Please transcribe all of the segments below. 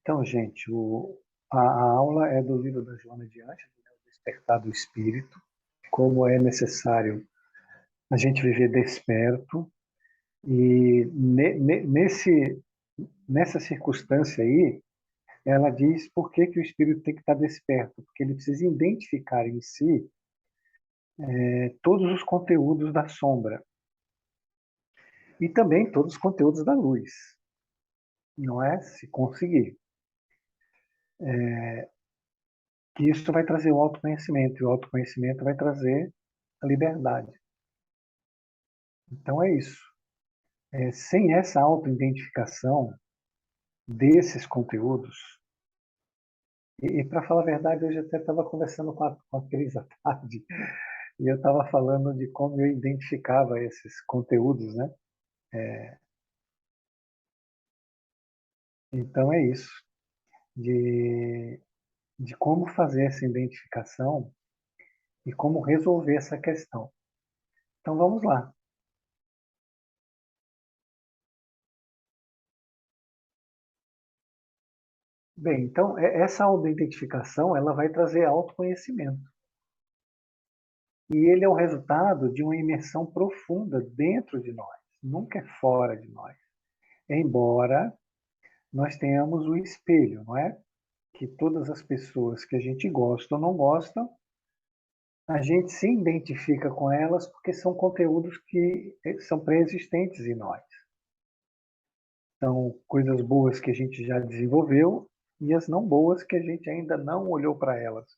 Então, gente, a aula é do livro da Joana de Ângeles, né, O Despertar do Espírito, como é necessário a gente viver desperto. E nessa circunstância aí, ela diz por que, que o espírito tem que estar desperto, porque ele precisa identificar em si todos os conteúdos da sombra e também todos os conteúdos da luz, não é? Se conseguir. Que isso vai trazer o autoconhecimento, e o autoconhecimento vai trazer a liberdade. Então é isso. Sem essa autoidentificação desses conteúdos, e para falar a verdade, hoje até estava conversando com a Cris à tarde, e eu estava falando de como eu identificava esses conteúdos, né? Então é isso, de, de como fazer essa identificação e como resolver essa questão. Então vamos lá. Bem, então essa autoidentificação ela vai trazer autoconhecimento. E ele é o resultado de uma imersão profunda dentro de nós, nunca é fora de nós. Embora nós tenhamos o espelho, não é? Que todas as pessoas que a gente gosta ou não gosta, a gente se identifica com elas porque são conteúdos que são pré-existentes em nós. São coisas boas que a gente já desenvolveu e as não boas que a gente ainda não olhou para elas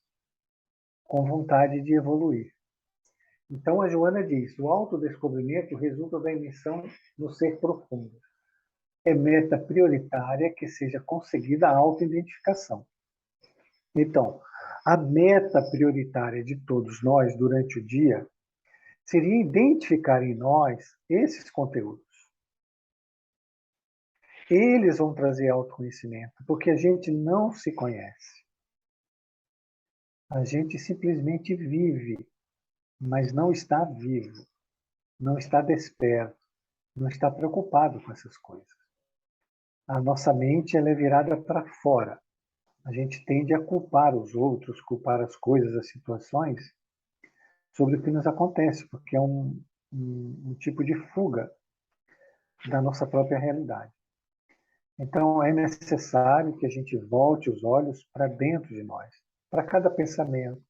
com vontade de evoluir. Então a Joana diz: o autodescobrimento resulta da emissão no ser profundo. É meta prioritária que seja conseguida a autoidentificação. Então, a meta prioritária de todos nós durante o dia seria identificar em nós esses conteúdos. Eles vão trazer autoconhecimento, porque a gente não se conhece. A gente simplesmente vive, mas não está vivo, não está desperto, não está preocupado com essas coisas. A nossa mente ela é virada para fora. A gente tende a culpar os outros, culpar as coisas, as situações, sobre o que nos acontece, porque é um tipo de fuga da nossa própria realidade. Então, é necessário que a gente volte os olhos para dentro de nós, para cada pensamento,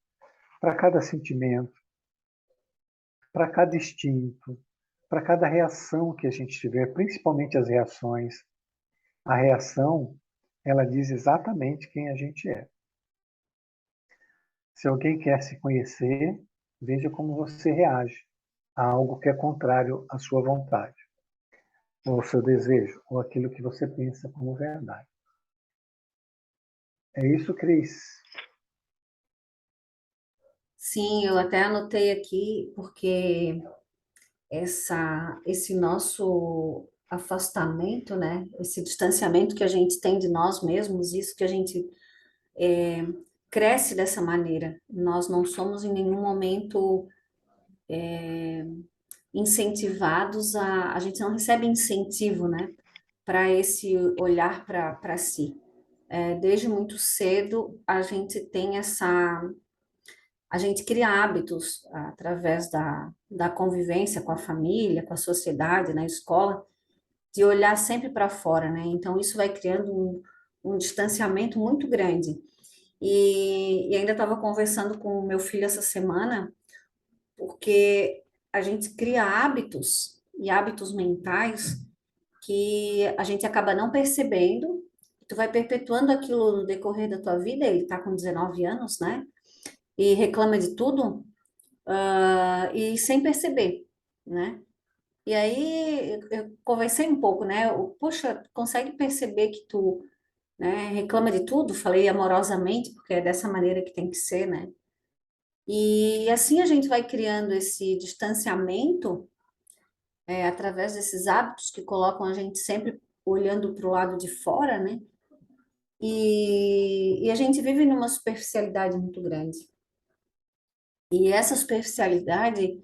para cada sentimento, para cada instinto, para cada reação que a gente tiver, principalmente as reações. A reação, ela diz exatamente quem a gente é. Se alguém quer se conhecer, veja como você reage a algo que é contrário à sua vontade, ou ao seu desejo, ou aquilo que você pensa como verdade. É isso, Cris. Sim, eu até anotei aqui, porque esse nosso afastamento, né? Esse distanciamento que a gente tem de nós mesmos, isso que a gente cresce dessa maneira. Nós não somos em nenhum momento incentivados a gente não recebe incentivo, né? Para esse olhar para si. Desde muito cedo, a gente tem a gente cria hábitos através da convivência com a família, com a sociedade, na escola, de olhar sempre para fora, né? Então, isso vai criando um distanciamento muito grande. E ainda estava conversando com o meu filho essa semana, porque a gente cria hábitos e hábitos mentais que a gente acaba não percebendo, tu vai perpetuando aquilo no decorrer da tua vida, ele está com 19 anos, né? E reclama de tudo, e sem perceber, né? E aí eu conversei um pouco, né? Poxa, consegue perceber que tu, né, reclama de tudo? Falei amorosamente, porque é dessa maneira que tem que ser, né? E assim a gente vai criando esse distanciamento, através desses hábitos que colocam a gente sempre olhando para o lado de fora, né? E a gente vive numa superficialidade muito grande. E essa superficialidade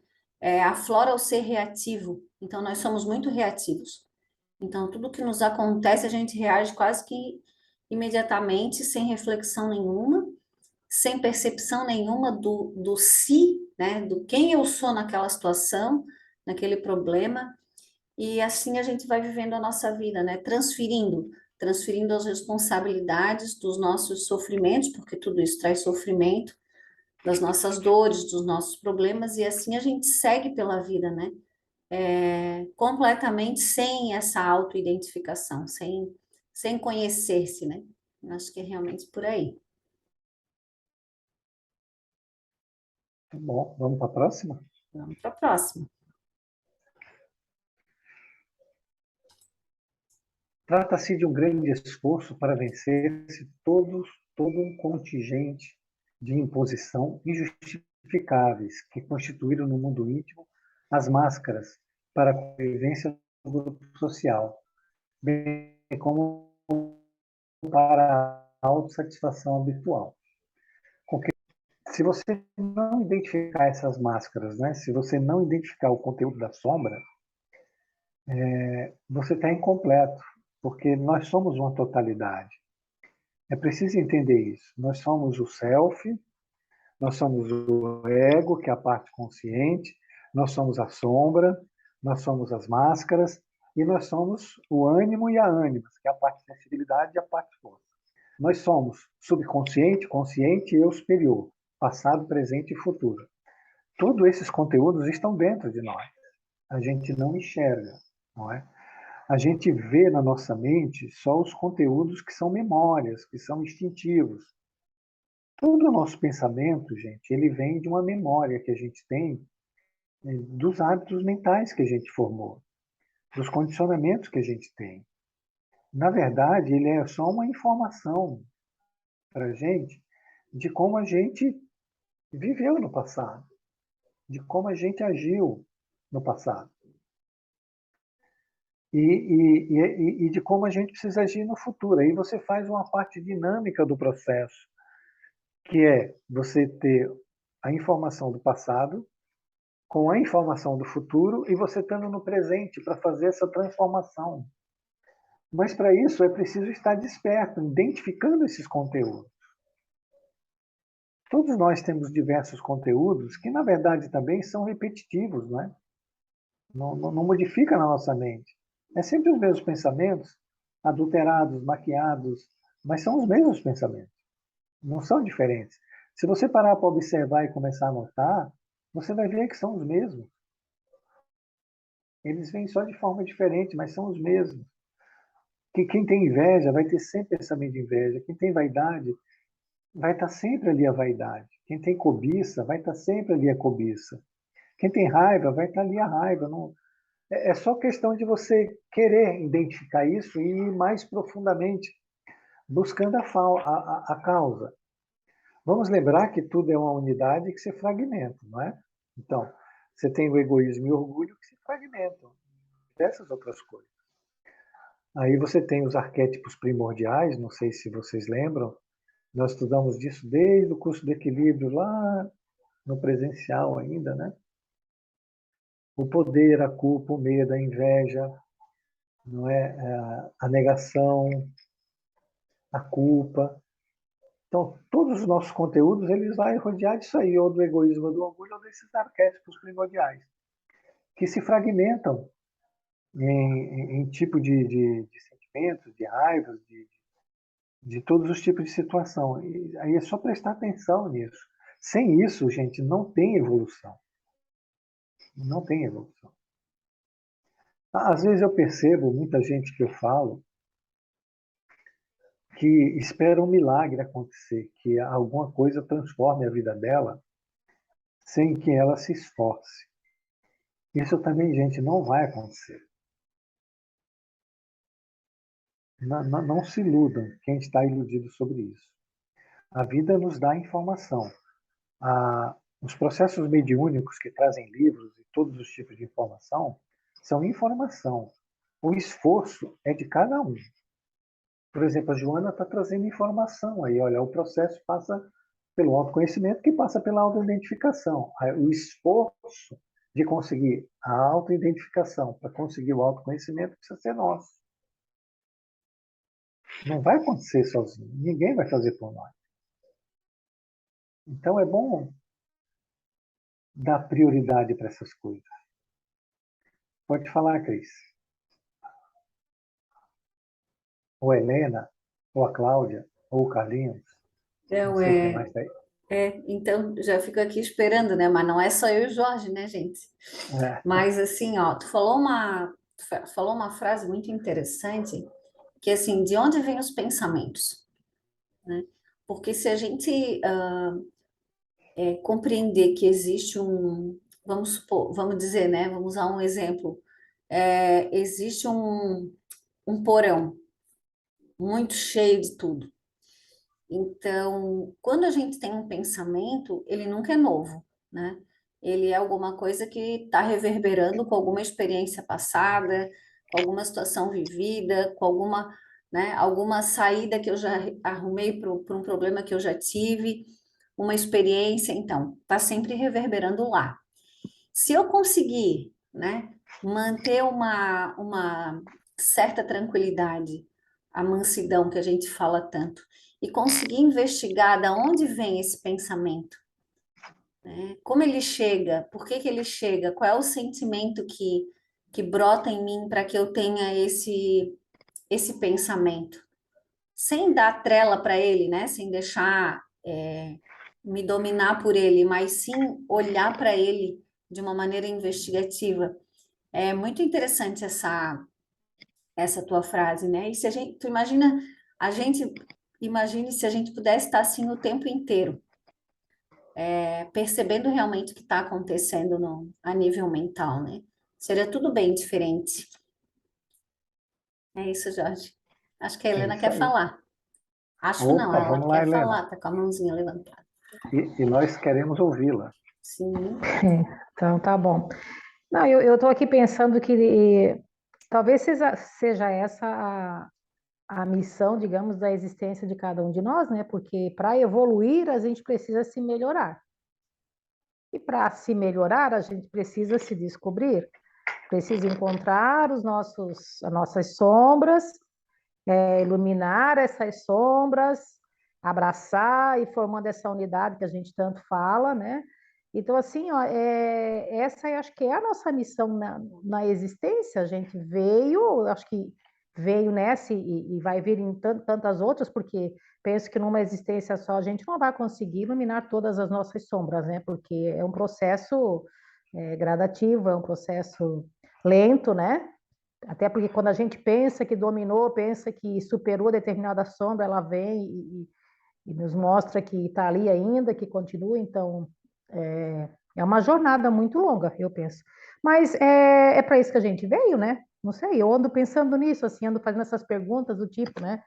aflora o ser reativo. Então, nós somos muito reativos. Então, tudo que nos acontece, a gente reage quase que imediatamente, sem reflexão nenhuma, sem percepção nenhuma do si, né, do quem eu sou naquela situação, naquele problema, e assim a gente vai vivendo a nossa vida, né, transferindo as responsabilidades dos nossos sofrimentos, porque tudo isso traz sofrimento, das nossas dores, dos nossos problemas, e assim a gente segue pela vida, né, completamente sem essa autoidentificação, sem conhecer-se, né? Acho que é realmente por aí. Tá bom, vamos para a próxima? Vamos para a próxima. Trata-se de um grande esforço para vencer-se todo um contingente de imposição injustificáveis que constituíram no mundo íntimo as máscaras para a convivência no grupo social, bem como para a autossatisfação habitual. Se você não identificar essas máscaras, né? Se você não identificar o conteúdo da sombra, você está incompleto, porque nós somos uma totalidade. É preciso entender isso. Nós somos o self, nós somos o ego, que é a parte consciente, nós somos a sombra, nós somos as máscaras, e nós somos o ânimo e a ânima, que é a parte sensibilidade e a parte força. Nós somos subconsciente, consciente e eu superior, passado, presente e futuro. Todos esses conteúdos estão dentro de nós. A gente não enxerga, não é? A gente vê na nossa mente só os conteúdos que são memórias, que são instintivos. Todo o nosso pensamento, gente, ele vem de uma memória que a gente tem dos hábitos mentais que a gente formou, dos condicionamentos que a gente tem. Na verdade, ele é só uma informação para a gente de como a gente viveu no passado, de como a gente agiu no passado. E de como a gente precisa agir no futuro. Aí você faz uma parte dinâmica do processo, que é você ter a informação do passado com a informação do futuro e você estando no presente para fazer essa transformação. Mas para isso é preciso estar desperto, identificando esses conteúdos. Todos nós temos diversos conteúdos que, na verdade, também são repetitivos, não é? Não modifica na nossa mente. É sempre os mesmos pensamentos, adulterados, maquiados, mas são os mesmos pensamentos, não são diferentes. Se você parar para observar e começar a notar, você vai ver que são os mesmos. Eles vêm só de forma diferente, mas são os mesmos. Que quem tem inveja vai ter sempre pensamento de inveja. Quem tem vaidade vai estar sempre ali a vaidade. Quem tem cobiça vai estar sempre ali a cobiça. Quem tem raiva vai estar ali a raiva. Não, é só questão de você querer identificar isso e ir mais profundamente, buscando a causa. Vamos lembrar que tudo é uma unidade que se fragmenta, não é? Então, você tem o egoísmo e o orgulho que se fragmentam, dessas outras coisas. Aí você tem os arquétipos primordiais, não sei se vocês lembram, nós estudamos disso desde o curso de equilíbrio, lá no presencial ainda, né? O poder, a culpa, o medo, a inveja, não é? A negação, a culpa. Então, todos os nossos conteúdos, eles vão rodear disso aí, ou do egoísmo, ou do orgulho, ou desses arquétipos primordiais, que se fragmentam em tipo de sentimentos, de raivas, de todos os tipos de situação. E aí é só prestar atenção nisso. Sem isso, gente, não tem evolução. Não tem evolução. Às vezes eu percebo muita gente que eu falo que espera um milagre acontecer, que alguma coisa transforme a vida dela sem que ela se esforce. Isso também, gente, não vai acontecer. Não se iludam quem está iludido sobre isso. A vida nos dá informação. Os processos mediúnicos que trazem livros e todos os tipos de informação são informação. O esforço é de cada um. Por exemplo, a Joana está trazendo informação aí. Olha, o processo passa pelo autoconhecimento, que passa pela autoidentificação. O esforço de conseguir a autoidentificação para conseguir o autoconhecimento precisa ser nosso. Não vai acontecer sozinho. Ninguém vai fazer por nós. Então é bom dar prioridade para essas coisas. Pode falar, Cris. Ou a Helena, ou a Cláudia, ou o Carlinhos. Não Então, sei quem mais está aí. então já fico aqui esperando, né? Mas não é só eu e o Jorge, né, gente? É, Mas assim, ó, tu falou uma frase muito interessante, que assim, de onde vêm os pensamentos, né? Porque se a gente compreender que existe vamos supor, vamos dizer, né? Vamos usar um exemplo. Existe um porão muito cheio de tudo. Então, quando a gente tem um pensamento, ele nunca é novo, né? Ele é alguma coisa que está reverberando com alguma experiência passada, com alguma situação vivida, com alguma saída que eu já arrumei para um problema que eu já tive, uma experiência. Então, está sempre reverberando lá. Se eu conseguir, né, manter uma certa tranquilidade, a mansidão que a gente fala tanto, e conseguir investigar da onde vem esse pensamento, né? Como ele chega, por que que ele chega, qual é o sentimento que brota em mim para que eu tenha esse pensamento, sem dar trela para ele, né? Sem deixar me dominar por ele, mas sim olhar para ele de uma maneira investigativa. É muito interessante essa tua frase, né? E se tu imagina, a gente imagine se a gente pudesse estar assim o tempo inteiro, percebendo realmente o que está acontecendo a nível mental, né? Seria tudo bem diferente. É isso, Jorge. Acho que a é Helena isso quer aí. falar. Acho não, Opa, ela vamos lá, quer Helena. falar, tá com a mãozinha levantada. E nós queremos ouvi-la. Sim. Então, tá bom. Não, eu estou aqui pensando que talvez seja essa a missão, digamos, da existência de cada um de nós, né? Porque para evoluir, a gente precisa se melhorar. E para se melhorar, a gente precisa se descobrir, precisa encontrar as nossas sombras, iluminar essas sombras, abraçar e formando essa unidade que a gente tanto fala, né? Então, assim, ó, essa eu acho que é a nossa missão na existência. A gente veio, acho que veio nessa e vai vir em tantas outras, porque penso que numa existência só a gente não vai conseguir iluminar todas as nossas sombras, né? Porque é um processo gradativo, é um processo lento, né? Até porque quando a gente pensa que dominou, pensa que superou determinada sombra, ela vem e nos mostra que está ali ainda, que continua. Então, é uma jornada muito longa, eu penso. Mas é para isso que a gente veio, né? Não sei, eu ando pensando nisso, assim, ando fazendo essas perguntas do tipo, né?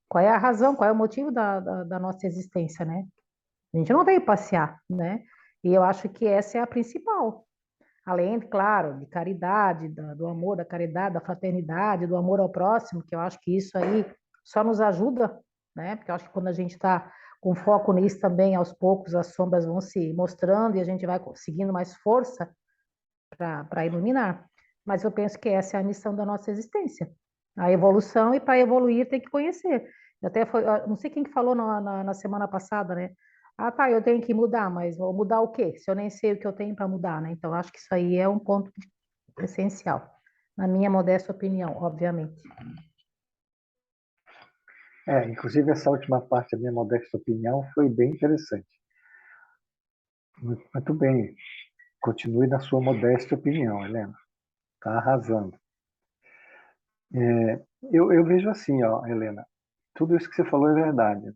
Qual é a razão, qual é o motivo da nossa existência, né? A gente não veio passear, né? E eu acho que essa é a principal. Além, claro, de caridade, do amor, da caridade, da fraternidade, do amor ao próximo, que eu acho que isso aí só nos ajuda, né? Porque eu acho que quando a gente está com foco nisso também, aos poucos as sombras vão se mostrando e a gente vai conseguindo mais força para iluminar. Mas eu penso que essa é a missão da nossa existência, a evolução, e para evoluir tem que conhecer. Até foi, não sei quem que falou na semana passada, né? Ah, tá, eu tenho que mudar, mas vou mudar o quê? Se eu nem sei o que eu tenho para mudar, né? Então, acho que isso aí é um ponto essencial, na minha modesta opinião, obviamente. Inclusive essa última parte, a minha modesta opinião, foi bem interessante. Muito bem. Continue na sua modesta opinião, Helena. Está arrasando. Eu vejo assim, ó, Helena, tudo isso que você falou é verdade,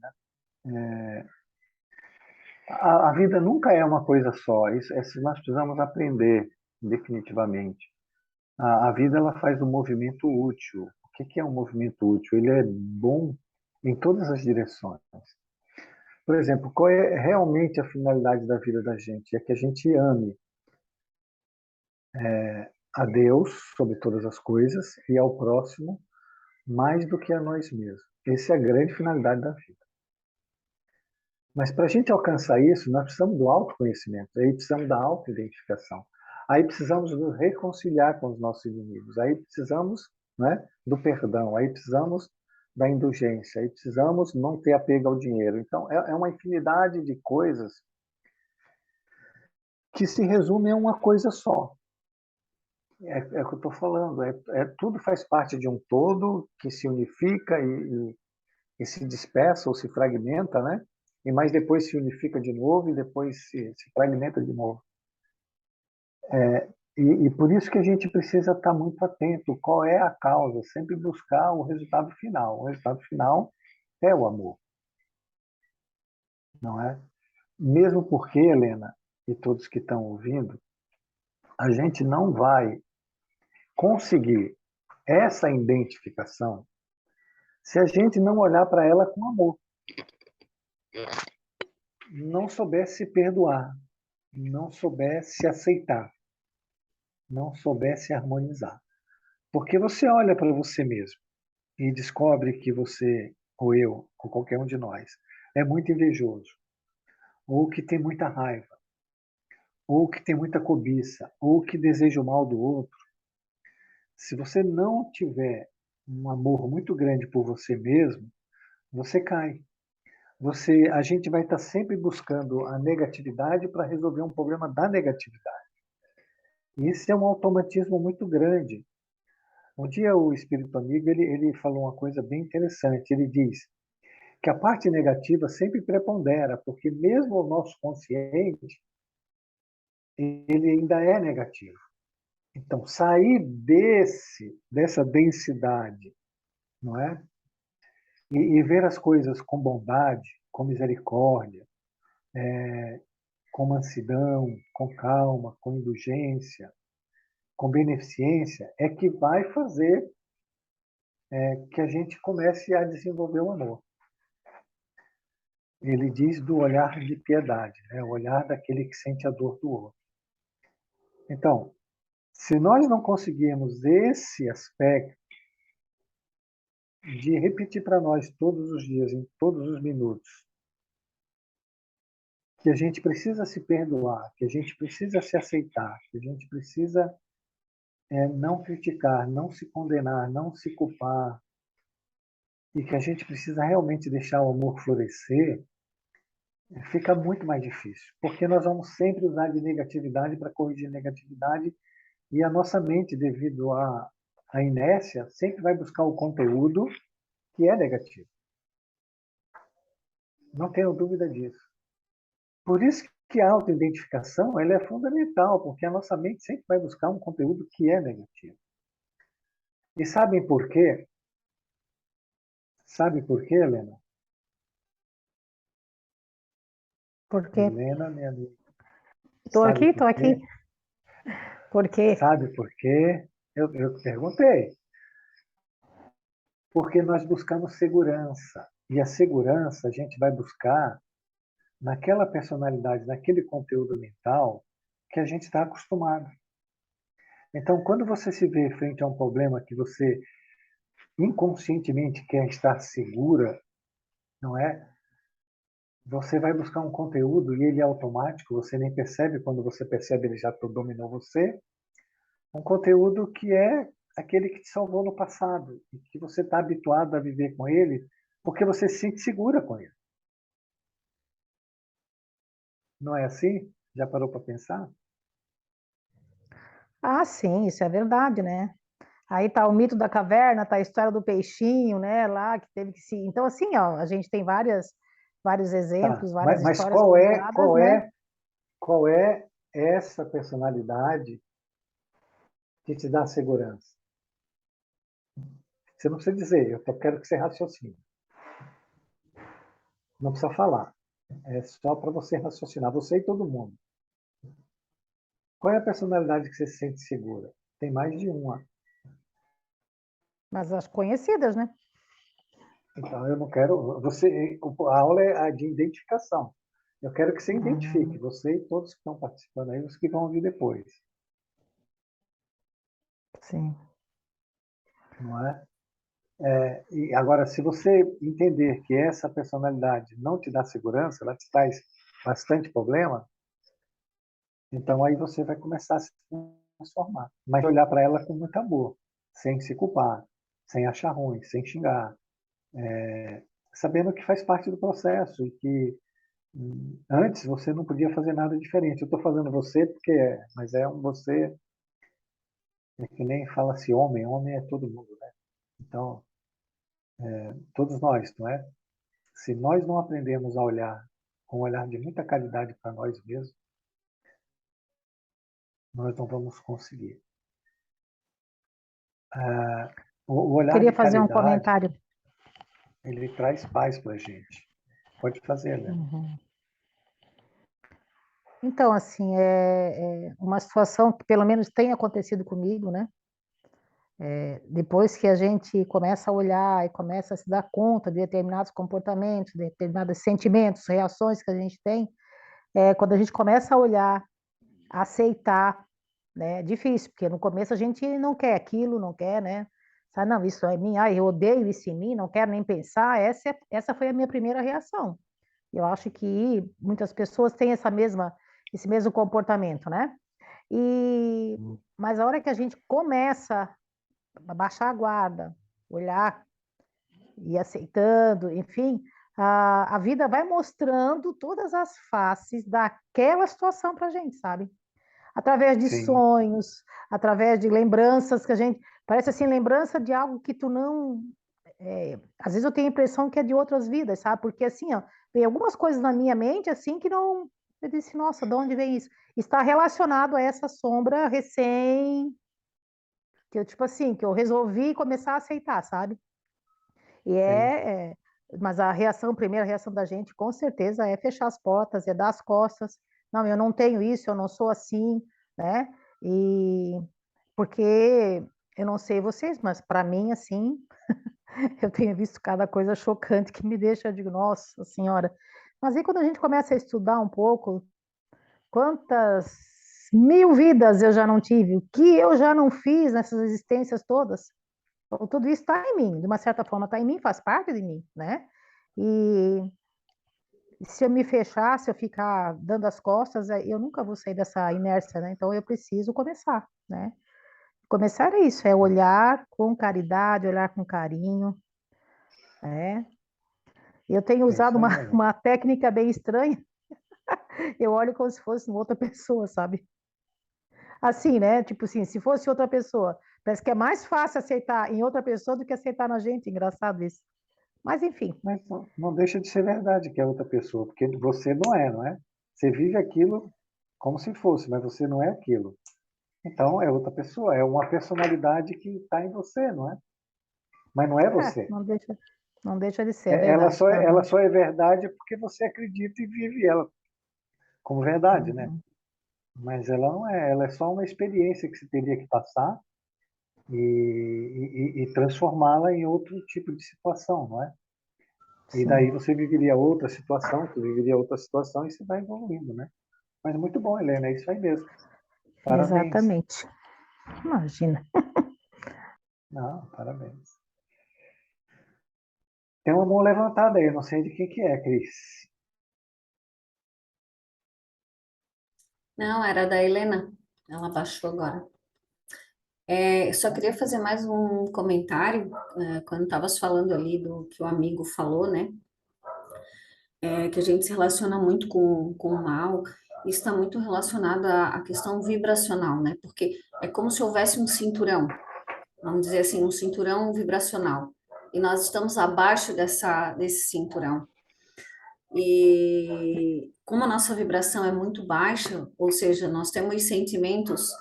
né? A vida nunca é uma coisa só. Isso nós precisamos aprender definitivamente. A vida ela faz um movimento útil. O que é um movimento útil? Ele é bom em todas as direções. Por exemplo, qual é realmente a finalidade da vida da gente? É que a gente ame a Deus sobre todas as coisas e ao próximo mais do que a nós mesmos. Essa é a grande finalidade da vida. Mas para a gente alcançar isso, nós precisamos do autoconhecimento, aí precisamos da autoidentificação. Aí precisamos nos reconciliar com os nossos inimigos, aí precisamos, né, do perdão, aí precisamos da indulgência e precisamos não ter apego ao dinheiro. Então, é uma infinidade de coisas que se resume a uma coisa só. É o que eu estou falando. Tudo faz parte de um todo que se unifica e se dispersa ou se fragmenta, né? E mais depois se unifica de novo e depois se fragmenta de novo. E por isso que a gente precisa estar muito atento. Qual é a causa? Sempre buscar o resultado final. O resultado final é o amor, não é? Mesmo porque, Helena, e todos que estão ouvindo, a gente não vai conseguir essa identificação se a gente não olhar para ela com amor, não souber se perdoar, não souber se aceitar, não souber se harmonizar. Porque você olha para você mesmo e descobre que você, ou eu, ou qualquer um de nós, é muito invejoso, ou que tem muita raiva, ou que tem muita cobiça, ou que deseja o mal do outro. Se você não tiver um amor muito grande por você mesmo, você cai. A gente vai estar sempre buscando a negatividade para resolver um problema da negatividade. E isso é um automatismo muito grande. Um dia o Espírito Amigo ele falou uma coisa bem interessante. Ele diz que a parte negativa sempre prepondera, porque mesmo o nosso consciente ele ainda é negativo. Então, sair dessa densidade, não é? E ver as coisas com bondade, com misericórdia, com mansidão, com calma, com indulgência, com beneficência, é que vai fazer que a gente comece a desenvolver o amor. Ele diz do olhar de piedade, né? O olhar daquele que sente a dor do outro. Então, se nós não conseguirmos esse aspecto de repetir para nós todos os dias, em todos os minutos, que a gente precisa se perdoar, que a gente precisa se aceitar, que a gente precisa não criticar, não se condenar, não se culpar, e que a gente precisa realmente deixar o amor florescer, fica muito mais difícil, porque nós vamos sempre usar de negatividade para corrigir negatividade e a nossa mente, devido à inércia, sempre vai buscar o conteúdo que é negativo. Não tenho dúvida disso. Por isso que a autoidentificação ela é fundamental, porque a nossa mente sempre vai buscar um conteúdo que é negativo. E sabem por quê? Sabe por quê, Helena? Por quê? Helena, minha amiga. Estou Sabe aqui, por estou quê? aqui. Por quê? Sabe por quê? Eu perguntei. Porque nós buscamos segurança. E a segurança a gente vai buscar naquela personalidade, naquele conteúdo mental que a gente está acostumado. Então, quando você se vê frente a um problema que você inconscientemente quer estar segura, não é? Você vai buscar um conteúdo e ele é automático, você nem percebe, quando você percebe ele já dominou você. Um conteúdo que é aquele que te salvou no passado e que você está habituado a viver com ele porque você se sente segura com ele. Não é assim? Já parou para pensar? Ah, sim, isso é verdade, né? Aí tá o mito da caverna, tá a história do peixinho, né, lá que teve que se. Então, assim, ó, a gente tem vários Tá, exemplos, várias mas histórias contadas, né? qual é essa personalidade que te dá segurança? Você não precisa dizer, eu só quero que você raciocine. Não precisa falar. É só para você raciocinar, você e todo mundo. Qual é a personalidade que você se sente segura? Tem mais de uma. Mas as conhecidas, né? Então, eu não quero. A aula é a de identificação. Eu quero que você identifique, Hum, você e todos que estão participando aí, os que vão ouvir depois. sim. Não é? E agora, se você entender que essa personalidade não te dá segurança, ela te traz bastante problema, então aí você vai começar a se transformar. Mas olhar para ela com muito amor, sem se culpar, sem achar ruim, sem xingar, sabendo que faz parte do processo e que antes você não podia fazer nada diferente. Eu estou fazendo você porque mas é um você, é que nem fala-se homem, homem é todo mundo, né? Então, todos nós, não é? Se nós não aprendemos a olhar com um olhar de muita caridade para nós mesmos, nós não vamos conseguir. O olhar Queria de fazer um caridade, comentário. ele traz paz para a gente. Pode fazer, né? Uhum. Então, assim, é uma situação que pelo menos tem acontecido comigo, né? Depois que a gente começa a olhar e começa a se dar conta de determinados comportamentos, de determinados sentimentos, reações que a gente tem, quando a gente começa a olhar, a aceitar, né? É difícil, porque no começo a gente não quer aquilo, não quer, né? Sabe, não, isso é mim, eu odeio isso em mim, não quero nem pensar. Essa foi a minha primeira reação. Eu acho que muitas pessoas têm esse mesmo comportamento, né? Mas a hora que a gente começa a baixar a guarda, olhar e aceitando, enfim, a vida vai mostrando todas as faces daquela situação para a gente, sabe? Através de Sim, sonhos, através de lembranças que a gente. Parece assim, lembrança de algo que tu não. Às vezes eu tenho a impressão que é de outras vidas, sabe? Porque assim, ó, tem algumas coisas na minha mente assim que não. Eu disse, nossa, de onde vem isso? Está relacionado a essa sombra recém. Que eu, tipo assim, que eu resolvi começar a aceitar, sabe? E sim. mas a primeira reação da gente, com certeza, é fechar as portas, é dar as costas. Não, eu não tenho isso, eu não sou assim, né? E porque eu não sei vocês, mas para mim, assim, eu tenho visto cada coisa chocante que me deixa, eu digo, nossa senhora. Mas aí quando a gente começa a estudar um pouco, quantas mil vidas eu já não tive, o que eu já não fiz nessas existências todas? Então, tudo isso está em mim, de uma certa forma está em mim, faz parte de mim, né? E se eu me fechar, se eu ficar dando as costas, eu nunca vou sair dessa inércia, né? Então eu preciso começar, né? Começar é isso, é olhar com caridade, olhar com carinho, né? Eu tenho É usado isso aí, uma, Helena. uma técnica bem estranha, eu olho como se fosse uma outra pessoa, sabe? Assim, né? Tipo assim, se fosse outra pessoa, parece que é mais fácil aceitar em outra pessoa do que aceitar na gente, engraçado isso. Mas enfim, Mas não deixa de ser verdade que é outra pessoa, porque você não é, não é? Você vive aquilo como se fosse, mas você não é aquilo. Então é outra pessoa, é uma personalidade que está em você, não é? Mas não é você. não deixa de ser, é verdade. Ela Aham, só é verdade porque você acredita e vive ela como verdade, né? uhum. Mas ela não é, ela é só uma experiência que você teria que passar e transformá-la em outro tipo de situação, não é? E daí Sim, você viveria outra situação, tu viveria outra situação e você vai evoluindo, né? Mas muito bom, Helena, é isso aí mesmo. Parabéns. exatamente. Imagina. Não, parabéns. Tem uma mão levantada aí, eu não sei de quem que é, Cris. Não, era da Helena. Ela baixou agora. Eu só queria fazer mais um comentário, quando estavas falando ali do que o amigo falou, né? Que a gente se relaciona muito com o mal. Isso está muito relacionado à questão vibracional, né? Porque é como se houvesse um cinturão, vamos dizer assim, um cinturão vibracional. E nós estamos abaixo desse cinturão. E como a nossa vibração é muito baixa, ou seja, nós temos sentimentos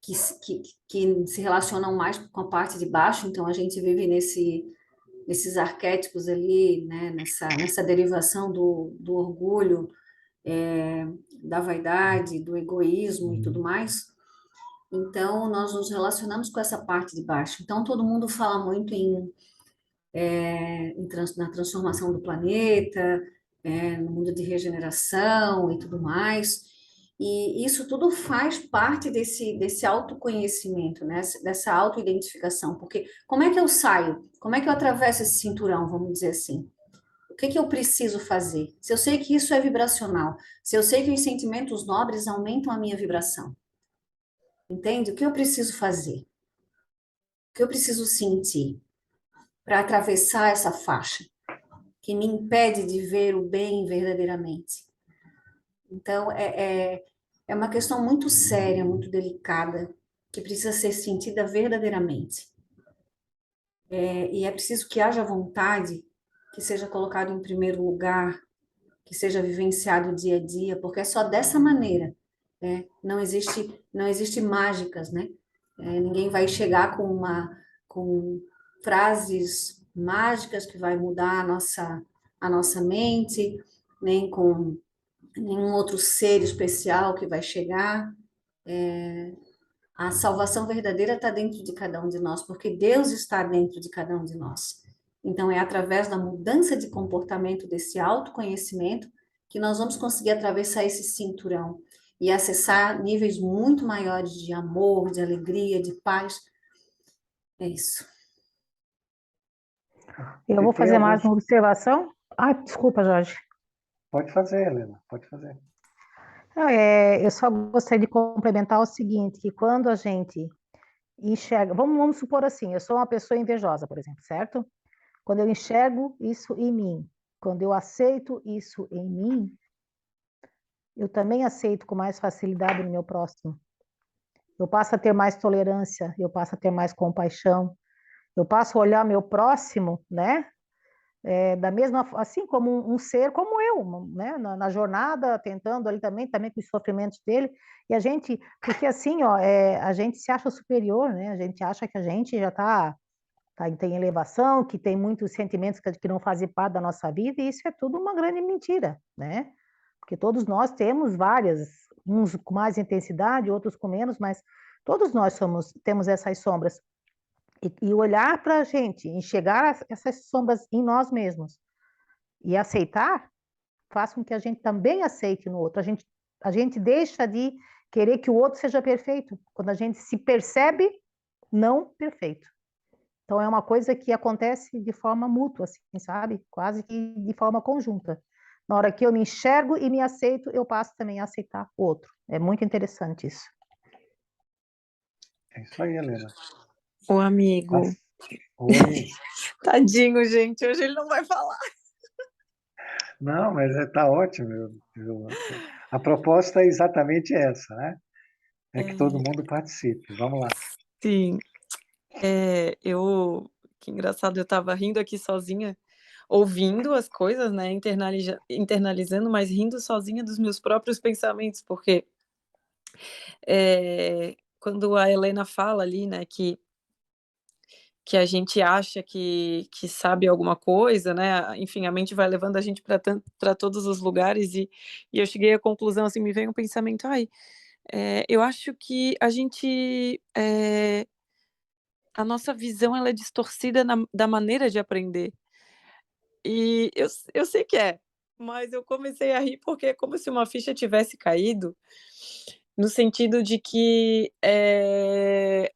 que, que se relacionam mais com a parte de baixo, então a gente vive nesses arquétipos ali, né, nessa derivação do orgulho, da vaidade, do egoísmo e tudo mais. Então, nós nos relacionamos com essa parte de baixo. Então, todo mundo fala muito na transformação do planeta, no mundo de regeneração e tudo mais. E isso tudo faz parte desse autoconhecimento, né? Dessa autoidentificação. Porque como é que eu saio? Como é que eu atravesso esse cinturão, vamos dizer assim? O que eu preciso fazer? Se eu sei que isso é vibracional, se eu sei que os sentimentos nobres aumentam a minha vibração, entende? O que eu preciso fazer? O que eu preciso sentir? para atravessar essa faixa que me impede de ver o bem verdadeiramente. Então, é uma questão muito séria, muito delicada, que precisa ser sentida verdadeiramente. E é preciso que haja vontade, que seja colocado em primeiro lugar, que seja vivenciado dia a dia, porque é só dessa maneira, né? Não existe mágicas, né? Ninguém vai chegar com frases mágicas que vai mudar a nossa mente, nem com nenhum outro ser especial que vai chegar. A salvação verdadeira está dentro de cada um de nós, porque Deus está dentro de cada um de nós. Então, é através da mudança de comportamento, desse autoconhecimento, que nós vamos conseguir atravessar esse cinturão e acessar níveis muito maiores de amor, de alegria, de paz. É isso. Eu E vou tem fazer mais alguns. uma observação. Ai, desculpa, Jorge. Pode fazer, Helena, pode fazer. Não, eu só gostaria de complementar o seguinte, que quando a gente enxerga, vamos supor assim, eu sou uma pessoa invejosa, por exemplo, certo? Quando eu enxergo isso em mim, quando eu aceito isso em mim, eu também aceito com mais facilidade no meu próximo. Eu passo a ter mais tolerância, eu passo a ter mais compaixão, eu passo a olhar meu próximo, né? Da mesma, assim como um ser como eu, né? Na jornada, tentando ali também com os sofrimentos dele, e a gente, porque assim, ó, a gente se acha superior, né? A gente acha que a gente já tem elevação, que tem muitos sentimentos que não fazem parte da nossa vida, e isso é tudo uma grande mentira, né? Porque todos nós temos várias, uns com mais intensidade, outros com menos, mas todos nós temos essas sombras. E olhar para a gente, enxergar essas sombras em nós mesmos e aceitar, faz com que a gente também aceite no outro. A gente deixa de querer que o outro seja perfeito, quando a gente se percebe não perfeito. Então, é uma coisa que acontece de forma mútua, assim, sabe? Quase que de forma conjunta. Na hora que eu me enxergo e me aceito, eu passo também a aceitar o outro. É muito interessante isso. É isso aí, Helena. O amigo. Oi. Tadinho, gente. Hoje ele não vai falar. Não, mas está ótimo. A proposta é exatamente essa, né? É que todo mundo participe. Vamos lá. Sim. Que engraçado, eu estava rindo aqui sozinha, ouvindo as coisas, né? Internalizando, mas rindo sozinha dos meus próprios pensamentos, porque quando a Helena fala ali, né, que a gente acha que sabe alguma coisa, né? Enfim, a mente vai levando a gente para todos os lugares e eu cheguei à conclusão, assim, me veio um pensamento, eu acho que a nossa visão ela é distorcida da maneira de aprender. E eu sei que mas eu comecei a rir porque é como se uma ficha tivesse caído, no sentido de que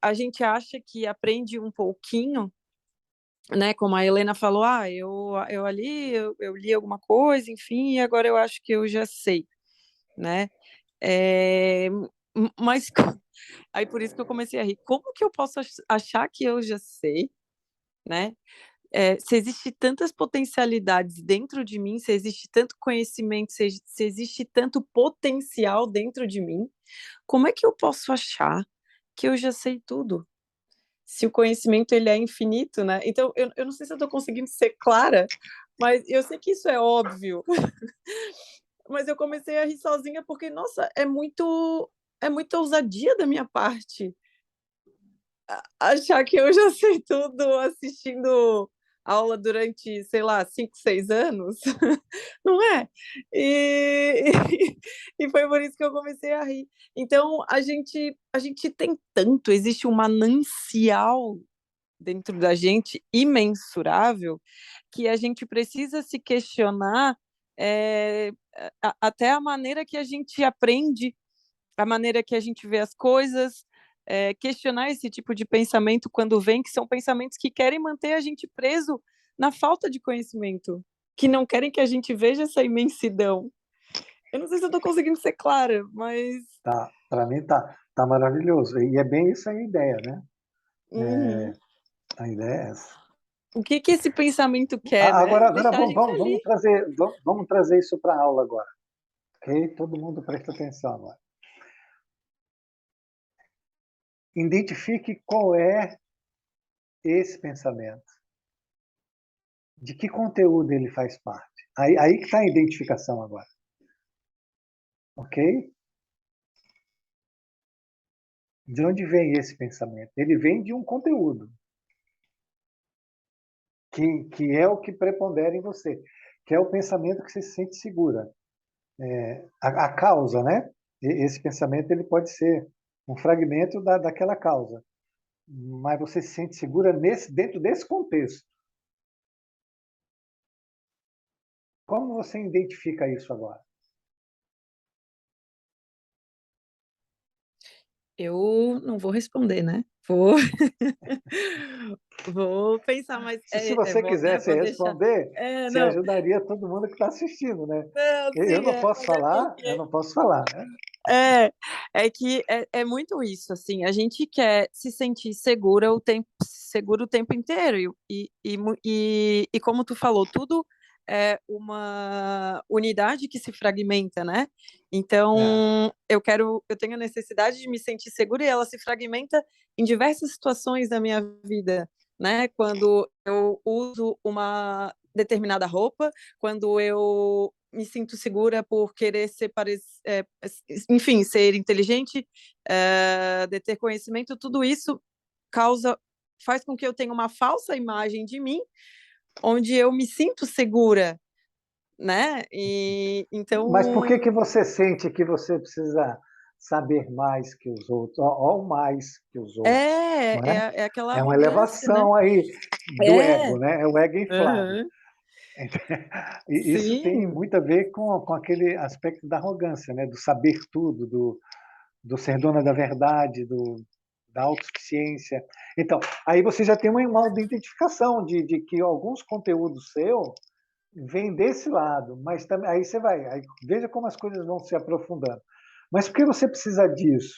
a gente acha que aprende um pouquinho, né? Como a Helena falou, eu li alguma coisa, enfim, e agora eu acho que eu já sei, né? Mas aí por isso que eu comecei a rir. Como que eu posso achar que eu já sei, né? Se existe tantas potencialidades dentro de mim, se existe tanto conhecimento, se existe tanto potencial dentro de mim, como é que eu posso achar que eu já sei tudo? Se o conhecimento ele é infinito, né? Então, eu não sei se eu estou conseguindo ser clara, mas eu sei que isso é óbvio. Mas eu comecei a rir sozinha porque, nossa, é muita ousadia da minha parte achar que eu já sei tudo assistindo aula durante, sei lá, 5, 6 anos, não é? E foi por isso que eu comecei a rir. Então, a gente tem tanto, existe um manancial dentro da gente imensurável que a gente precisa se questionar até a maneira que a gente aprende, a maneira que a gente vê as coisas, questionar esse tipo de pensamento quando vem, que são pensamentos que querem manter a gente preso na falta de conhecimento, que não querem que a gente veja essa imensidão. Eu não sei se eu estou conseguindo ser clara, mas... Para mim tá maravilhoso. E é bem isso a ideia, né? Uhum. A ideia é essa. O que que esse pensamento quer, né? Agora Deixar a gente ali. vamos trazer isso para a aula agora. Ok? Todo mundo presta atenção agora. Identifique qual é esse pensamento. De que conteúdo ele faz parte. Aí que está a identificação agora. Ok? De onde vem esse pensamento? Ele vem de um conteúdo. Que é o que prepondera em você. Que é o pensamento que você se sente segura. A causa, né? Esse pensamento ele pode ser um fragmento daquela causa. Mas você se sente segura dentro desse contexto. Como você identifica isso agora? Eu não vou responder, né? Vou, vou pensar, mas Se você né, quisesse vou deixar. responder, você Não, ajudaria todo mundo que está assistindo, né? não, Eu sim, não posso mas é falar, eu porque não posso falar, né? é, é que é muito isso, assim, a gente quer se sentir seguro o tempo inteiro, e como tu falou, tudo é uma unidade que se fragmenta, né? É, Então, eu tenho a necessidade de me sentir segura e ela se fragmenta em diversas situações da minha vida, né? Quando eu uso uma determinada roupa, quando eu me sinto segura por querer enfim, ser inteligente, de ter conhecimento, tudo isso faz com que eu tenha uma falsa imagem de mim, onde eu me sinto segura, né? E mas por então que você sente que você precisa saber mais que os outros, ou mais que os outros, é, não é? é, é aquela É uma arrogância, né? elevação aí do É, ego, né? É o ego inflado. uhum, E isso tem sim, muito a ver com aquele aspecto da arrogância, né? Do saber tudo, do ser dona da verdade, da autossuficiência. Então, aí você já tem uma identificação de que alguns conteúdos seus vêm desse lado, mas também, aí você vai, aí veja como as coisas vão se aprofundando. Mas por que você precisa disso?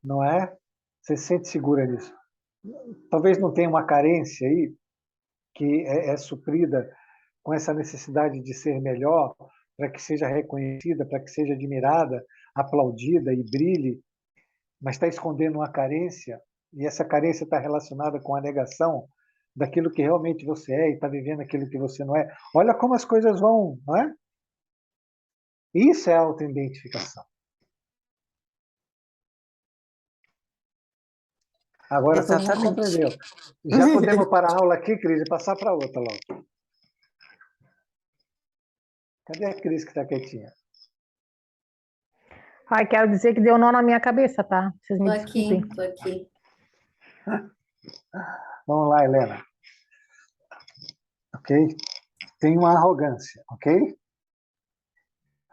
Não é? Você se sente segura nisso? Talvez não tenha uma carência aí que é suprida com essa necessidade de ser melhor, para que seja reconhecida, para que seja admirada, aplaudida e brilhe, mas está escondendo uma carência, e essa carência está relacionada com a negação daquilo que realmente você é e está vivendo aquilo que você não é. Olha como as coisas vão, não é? Isso é autoidentificação. Agora todo mundo exatamente. compreendeu. Já podemos parar a aula aqui, Cris, e passar para outra logo. Cadê a Cris que está quietinha? Ai, quero dizer que deu nó na minha cabeça, tá? Vocês Tô me desculpem. aqui, tô aqui. Vamos lá, Helena. Ok? Tem uma arrogância, ok?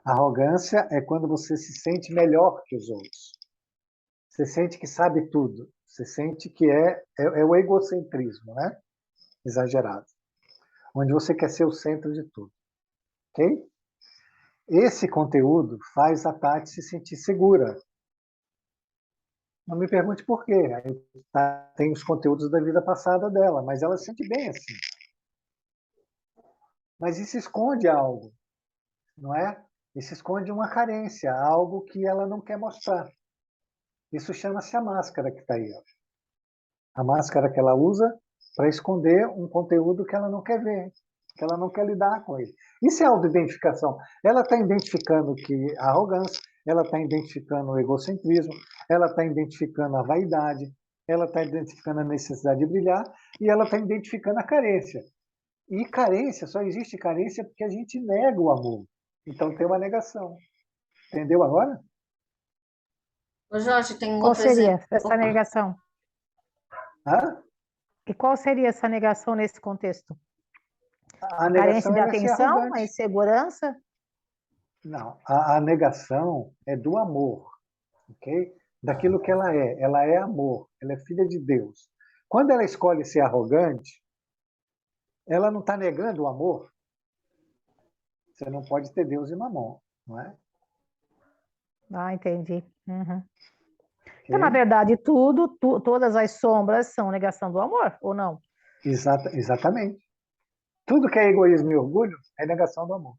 Arrogância é quando você se sente melhor que os outros. Você sente que sabe tudo. Você sente que é o egocentrismo, né? Exagerado. Onde você quer ser o centro de tudo. Ok? Esse conteúdo faz a Tati se sentir segura. Não me pergunte por quê. Tem os conteúdos da vida passada dela, mas ela se sente bem assim. Mas isso esconde algo, não é? Isso esconde uma carência, algo que ela não quer mostrar. Isso chama-se a máscara que está aí. Ó. A máscara que ela usa para esconder um conteúdo que ela não quer ver, que ela não quer lidar com ele. Isso é autoidentificação. Ela está identificando que a arrogância, ela está identificando o egocentrismo, ela está identificando a vaidade, ela está identificando a necessidade de brilhar e ela está identificando a carência. E carência, só existe carência porque a gente nega o amor. Então tem uma negação. Entendeu agora? Ô, Jorge, tem um Qual outro exemplo. seria essa Opa, negação? Hã? E qual seria essa negação nesse contexto? A A carência negação de ela é ser atenção, a arrogante. insegurança? Não, a negação é do amor, ok? Daquilo que ela é. Ela é amor, ela é filha de Deus. Quando ela escolhe ser arrogante, ela não está negando o amor. Você não pode ter Deus e mamon, não é? Ah, entendi. Uhum. Então, na verdade, todas as sombras são negação do amor, ou não? Exatamente. Tudo que é egoísmo e orgulho é negação do amor.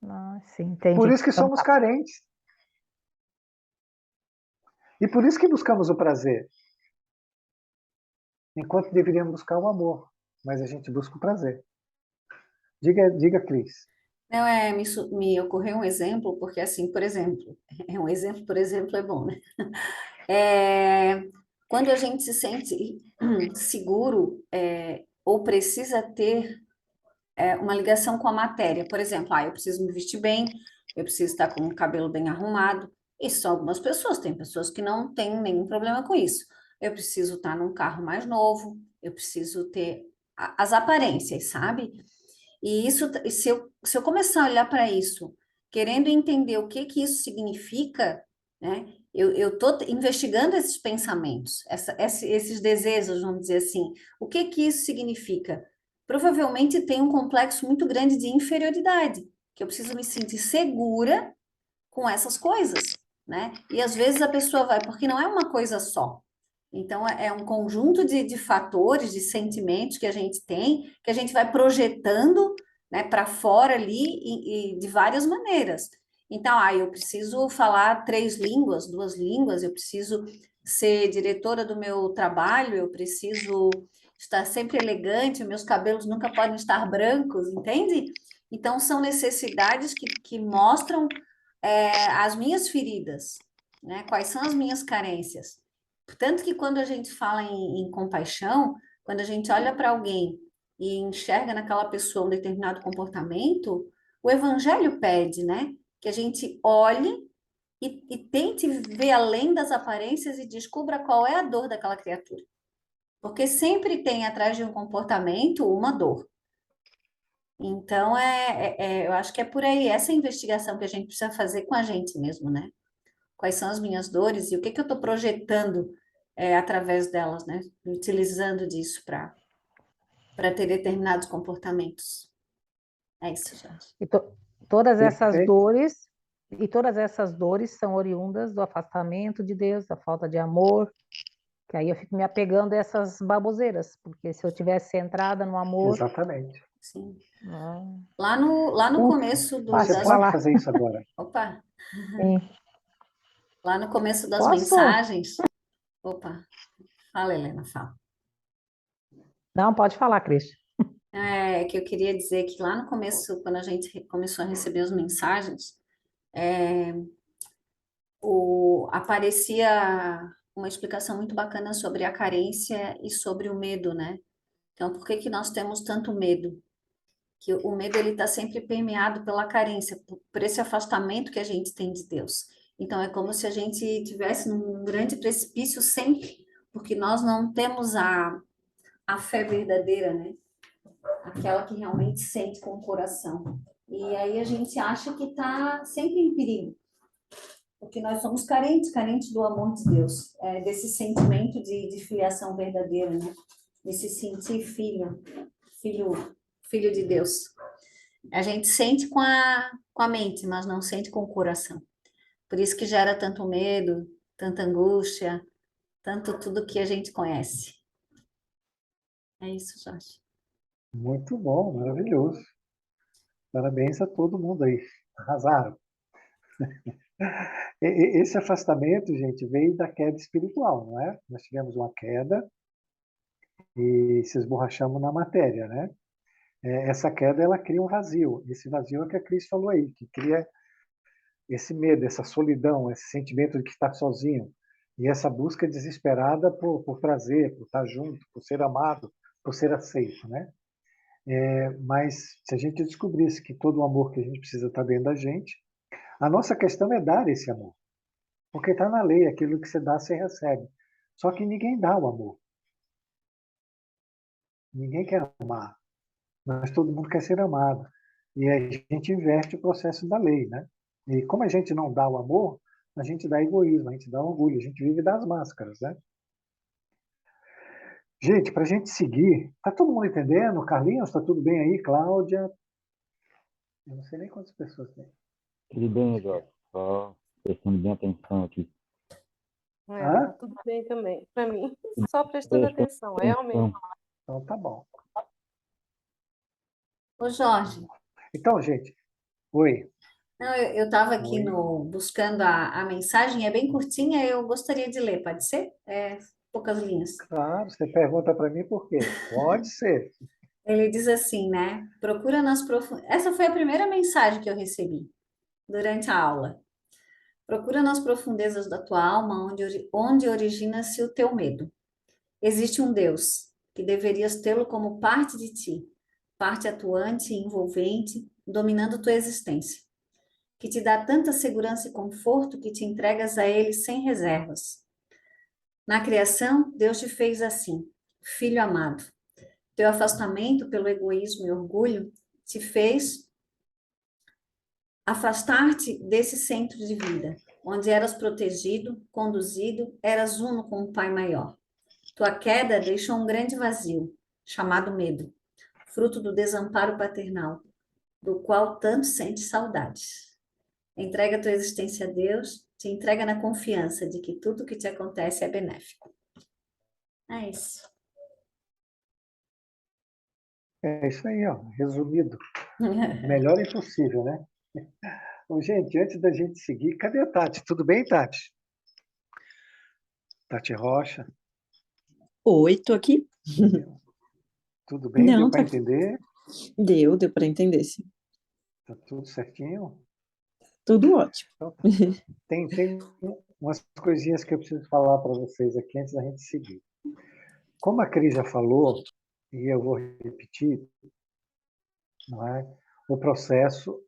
Ah, sim, entendi. Por isso que Então, somos carentes. E por isso que buscamos o prazer. Enquanto deveríamos buscar o amor. Mas a gente busca o prazer. Diga, Cris. Não, me ocorreu um exemplo, porque assim, por exemplo, é um exemplo, por exemplo, é bom, né? Quando a gente se sente seguro, ou precisa ter uma ligação com a matéria, por exemplo, eu preciso me vestir bem, eu preciso estar com o cabelo bem arrumado. Isso são algumas pessoas, tem pessoas que não têm nenhum problema com isso. Eu preciso estar num carro mais novo, eu preciso ter as aparências, sabe? E isso, se eu começar a olhar para isso, querendo entender o que que isso significa, né? Eu estou investigando esses pensamentos, esses desejos, vamos dizer assim. O que que isso significa? Provavelmente tem um complexo muito grande de inferioridade, que eu preciso me sentir segura com essas coisas, né? E às vezes a pessoa vai, porque não é uma coisa só. Então, é um conjunto de fatores, de sentimentos que a gente tem, que a gente vai projetando, né, para fora ali e de várias maneiras. Então, eu preciso falar 3 línguas, 2 línguas, eu preciso ser diretora do meu trabalho, eu preciso estar sempre elegante, meus cabelos nunca podem estar brancos, entende? Então, são necessidades que mostram as minhas feridas, né? Quais são as minhas carências. Tanto que quando a gente fala em compaixão, quando a gente olha para alguém e enxerga naquela pessoa um determinado comportamento, o evangelho pede, né? Que a gente olhe e tente ver além das aparências e descubra qual é a dor daquela criatura. Porque sempre tem atrás de um comportamento uma dor. Então, eu acho que é por aí, essa investigação que a gente precisa fazer com a gente mesmo, né? Quais são as minhas dores e o que que eu estou projetando através delas, né? Utilizando disso para ter determinados comportamentos. É isso, Jorge. E todas essas Perfeito. dores, todas essas dores são oriundas do afastamento de Deus, da falta de amor, que aí eu fico me apegando a essas baboseiras, porque se eu tivesse centrada no amor, Exatamente. Sim. ah, Lá no começo Você fácil pode falar. fazer isso agora. Opa, Sim. lá no começo das Posso? mensagens. Opa, fala, Helena, fala. Não, pode falar, Cris. É que eu queria dizer que lá no começo, quando a gente começou a receber as mensagens, aparecia uma explicação muito bacana sobre a carência e sobre o medo, né? Então, por que que nós temos tanto medo? Que o medo ele está sempre permeado pela carência, por esse afastamento que a gente tem de Deus. Então, é como se a gente estivesse num grande precipício sempre, porque nós não temos a fé verdadeira, né? Aquela que realmente sente com o coração. E aí a gente acha que está sempre em perigo, porque nós somos carentes do amor de Deus, desse sentimento de filiação verdadeira, né? De se sentir filho, filho de Deus. A gente sente com a mente, mas não sente com o coração. Por isso que gera tanto medo, tanta angústia, tanto tudo que a gente conhece. É isso, Jorge. Muito bom, maravilhoso. Parabéns a todo mundo aí. Arrasaram. Esse afastamento, gente, veio da queda espiritual, não é? Nós tivemos uma queda e se esborrachamos na matéria, né? Essa queda, ela cria um vazio. Esse vazio é o que a Cris falou aí, que cria esse medo, essa solidão, esse sentimento de que está sozinho. E essa busca desesperada por prazer, por estar junto, por ser amado, por ser aceito, né? Mas se a gente descobrisse que todo o amor que a gente precisa está dentro da gente, a nossa questão é dar esse amor. Porque está na lei, aquilo que você dá, você recebe. Só que ninguém dá o amor. Ninguém quer amar. Mas todo mundo quer ser amado. E a gente inverte o processo da lei, né? E como a gente não dá o amor, a gente dá egoísmo, a gente dá orgulho, a gente vive das máscaras, né? Gente, para a gente seguir, tá todo mundo entendendo? Carlinhos, tá tudo bem aí? Cláudia? Eu não sei nem quantas pessoas tem. Tudo bem, Eduardo. Só prestando bem atenção aqui. Hã? Tá tudo bem também, para mim. Só prestando atenção, realmente. Então tá bom. Ô, Jorge, Então, gente, oi. não, eu estava aqui Oi. buscando a mensagem, é bem curtinha, eu gostaria de ler, pode ser? É, poucas linhas. Claro, você pergunta para mim por quê? Pode ser. Ele diz assim, né? Procura nas profundezas. Essa foi a primeira mensagem que eu recebi durante a aula. Procura nas profundezas da tua alma onde origina-se o teu medo. Existe um Deus que deverias tê-lo como parte de ti, parte atuante e envolvente, dominando tua existência, que te dá tanta segurança e conforto que te entregas a ele sem reservas. Na criação, Deus te fez assim, filho amado. Teu afastamento pelo egoísmo e orgulho te fez afastar-te desse centro de vida, onde eras protegido, conduzido, eras uno com o Pai maior. Tua queda deixou um grande vazio, chamado medo, fruto do desamparo paternal, do qual tanto sentes saudades. Entrega tua existência a Deus, te entrega na confiança de que tudo o que te acontece é benéfico. É isso. É isso aí, ó, resumido. Melhor impossível, né? Bom, gente, antes da gente seguir, cadê a Tati? Tudo bem, Tati? Tati Rocha, Oi, tô aqui? tudo bem? Não, Deu tô para aqui. entender? Deu para entender, sim. Tá tudo certinho? Tudo ótimo. Então, tá. Tem umas coisinhas que eu preciso falar para vocês aqui antes da gente seguir. Como a Cris já falou, e eu vou repetir, não é? O processo,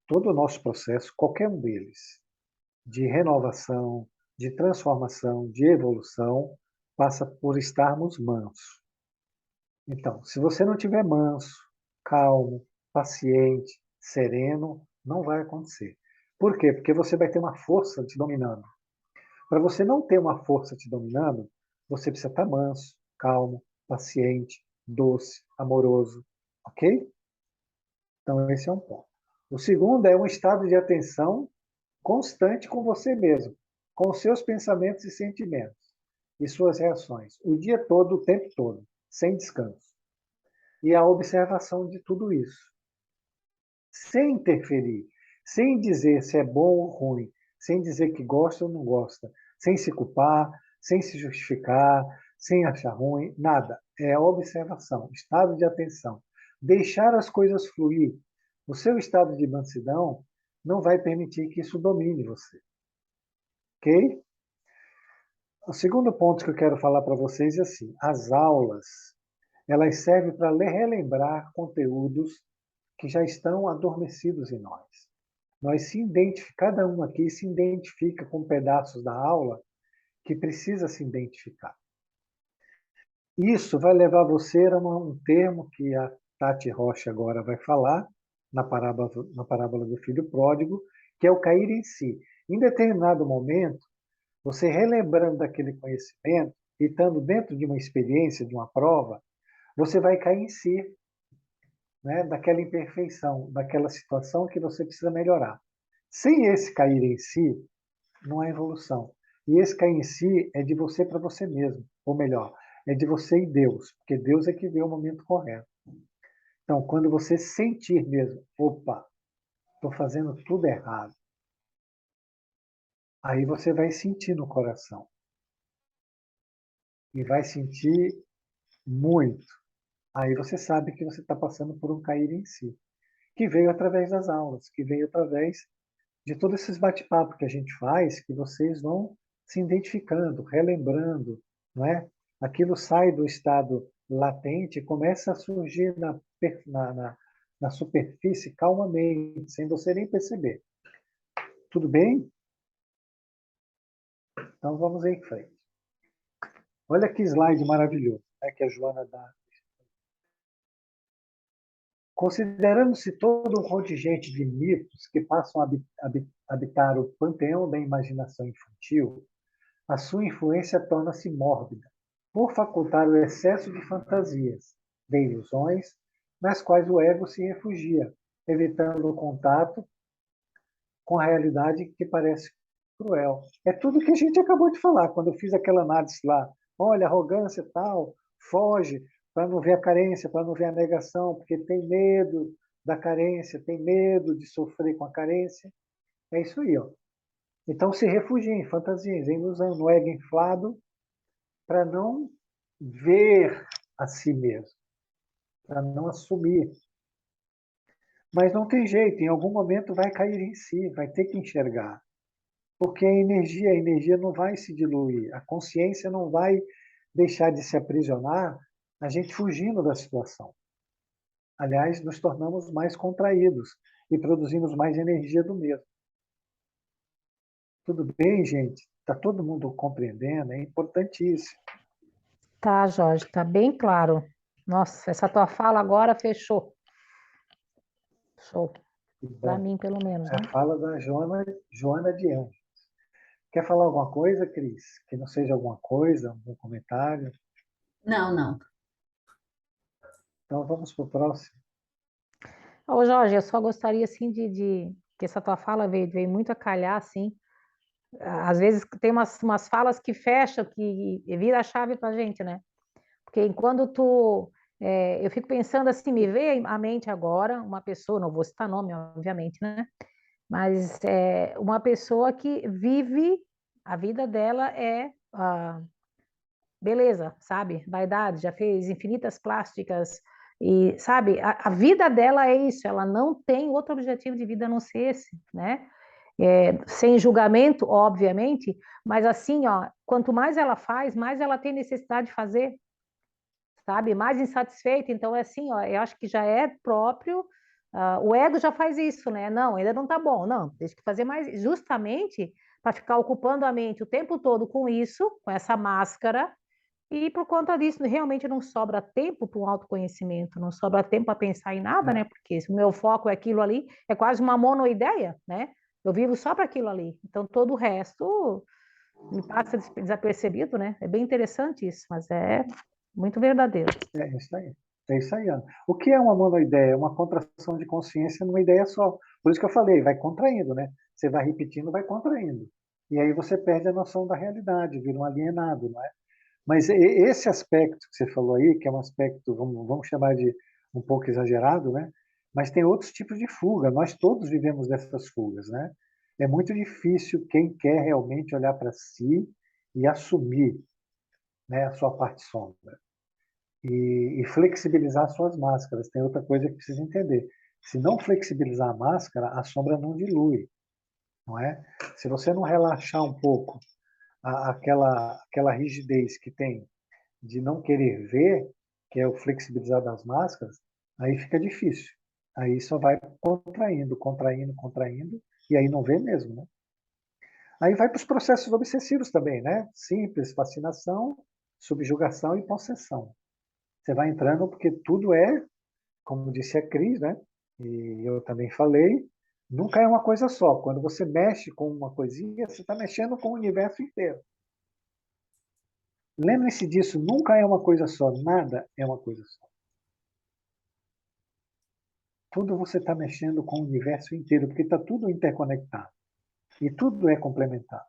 todo o nosso processo, qualquer um deles, de renovação, de transformação, de evolução, passa por estarmos mansos. Então, se você não tiver manso, calmo, paciente, sereno, não vai acontecer. Por quê? Porque você vai ter uma força te dominando. Para você não ter uma força te dominando, você precisa estar manso, calmo, paciente, doce, amoroso, ok? Então, esse é um ponto. O segundo é um estado de atenção constante com você mesmo, com os seus pensamentos e sentimentos e suas reações, o dia todo, o tempo todo, sem descanso. E a observação de tudo isso, sem interferir, sem dizer se é bom ou ruim, sem dizer que gosta ou não gosta, sem se culpar, sem se justificar, sem achar ruim, nada. É observação, estado de atenção. Deixar as coisas fluir. O seu estado de mansidão não vai permitir que isso domine você. Ok? O segundo ponto que eu quero falar para vocês é assim: as aulas, elas servem para relembrar conteúdos que já estão adormecidos em nós. Cada um aqui se identifica com pedaços da aula que precisa se identificar. Isso vai levar você a um termo que a Tati Rocha agora vai falar na parábola do filho pródigo, que é o cair em si. Em determinado momento, você relembrando daquele conhecimento e estando dentro de uma experiência, de uma prova, você vai cair em si, né, daquela imperfeição, daquela situação que você precisa melhorar. Sem esse cair em si, não há evolução. E esse cair em si é de você para você mesmo, ou melhor, é de você e Deus, porque Deus é que vê o momento correto. Então, quando você sentir mesmo, opa, estou fazendo tudo errado, aí você vai sentir no coração. E vai sentir muito. Aí você sabe que você está passando por um cair em si, que veio através das aulas, que veio através de todos esses bate-papos que a gente faz, que vocês vão se identificando, relembrando, não é? Aquilo sai do estado latente e começa a surgir na superfície calmamente, sem você nem perceber. Tudo bem? Então vamos em frente. Olha que slide maravilhoso, né, que a Joana dá. Considerando-se todo um contingente de mitos que passam a habitar o panteão da imaginação infantil, a sua influência torna-se mórbida, por facultar o excesso de fantasias, de ilusões, nas quais o ego se refugia, evitando o contato com a realidade que parece cruel. É tudo que a gente acabou de falar, quando eu fiz aquela análise lá. Olha, arrogância e tal, foge para não ver a carência, para não ver a negação, porque tem medo da carência, tem medo de sofrer com a carência. É isso aí, ó. Então se refugia em fantasias, em ilusão, no ego inflado, para não ver a si mesmo, para não assumir. Mas não tem jeito, em algum momento vai cair em si, vai ter que enxergar. Porque a energia não vai se diluir, a consciência não vai deixar de se aprisionar, a gente fugindo da situação. Aliás, nos tornamos mais contraídos e produzimos mais energia do mesmo. Tudo bem, gente? Está todo mundo compreendendo? É importantíssimo. Tá, Jorge, tá bem claro. Nossa, essa tua fala agora fechou. Show. Que Para bom. mim, pelo menos, É né? a fala da Joana de Anjos. Quer falar alguma coisa, Cris? Que não seja alguma coisa, algum comentário? Não, não. Então vamos para o próximo. Ô, Jorge, eu só gostaria, assim, que essa tua fala veio muito a calhar, assim. Às vezes tem umas falas que fecham, que vira a chave pra gente, né? Porque enquanto eu fico pensando assim, me veio à mente agora uma pessoa, não vou citar nome, obviamente, né? Mas uma pessoa que vive, a vida dela é beleza, sabe? Vaidade, já fez infinitas plásticas e, sabe, a vida dela é isso, ela não tem outro objetivo de vida a não ser esse, né? Sem julgamento, obviamente, mas assim, ó, quanto mais ela faz, mais ela tem necessidade de fazer, sabe? Mais insatisfeita. Então, é assim, ó, eu acho que já é próprio. O ego já faz isso, né? Não, ainda não tá bom. Não, deixa que fazer mais, justamente para ficar ocupando a mente o tempo todo com isso, com essa máscara. E por conta disso, realmente não sobra tempo para o autoconhecimento, não sobra tempo para pensar em nada, né? Porque se o meu foco é aquilo ali, é quase uma monoideia, né? Eu vivo só para aquilo ali. Então, todo o resto me passa desapercebido, né? É bem interessante isso, mas é muito verdadeiro. É isso aí. É isso aí, Ana. O que é uma monoideia? É uma contração de consciência numa ideia só. Por isso que eu falei, vai contraindo, né? Você vai repetindo, vai contraindo. E aí você perde a noção da realidade, vira um alienado, não é? Mas esse aspecto que você falou aí, que é um aspecto, vamos chamar de um pouco exagerado, né? Mas tem outros tipos de fuga. Nós todos vivemos dessas fugas, né? É muito difícil quem quer realmente olhar para si e assumir, né, a sua parte sombra e flexibilizar suas máscaras. Tem outra coisa que precisa entender. Se não flexibilizar a máscara, a sombra não dilui, não é? Se você não relaxar um pouco aquela rigidez que tem de não querer ver, que é o flexibilizar das máscaras, aí fica difícil. Aí só vai contraindo, contraindo, contraindo, e aí não vê mesmo, né? Aí vai para os processos obsessivos também, né? Simples, fascinação, subjugação e possessão. Você vai entrando porque tudo é, como disse a Cris, né? E eu também falei, nunca é uma coisa só. Quando você mexe com uma coisinha, você está mexendo com o universo inteiro. Lembre-se disso, nunca é uma coisa só, nada é uma coisa só. Tudo você está mexendo com o universo inteiro, porque está tudo interconectado. E tudo é complementar.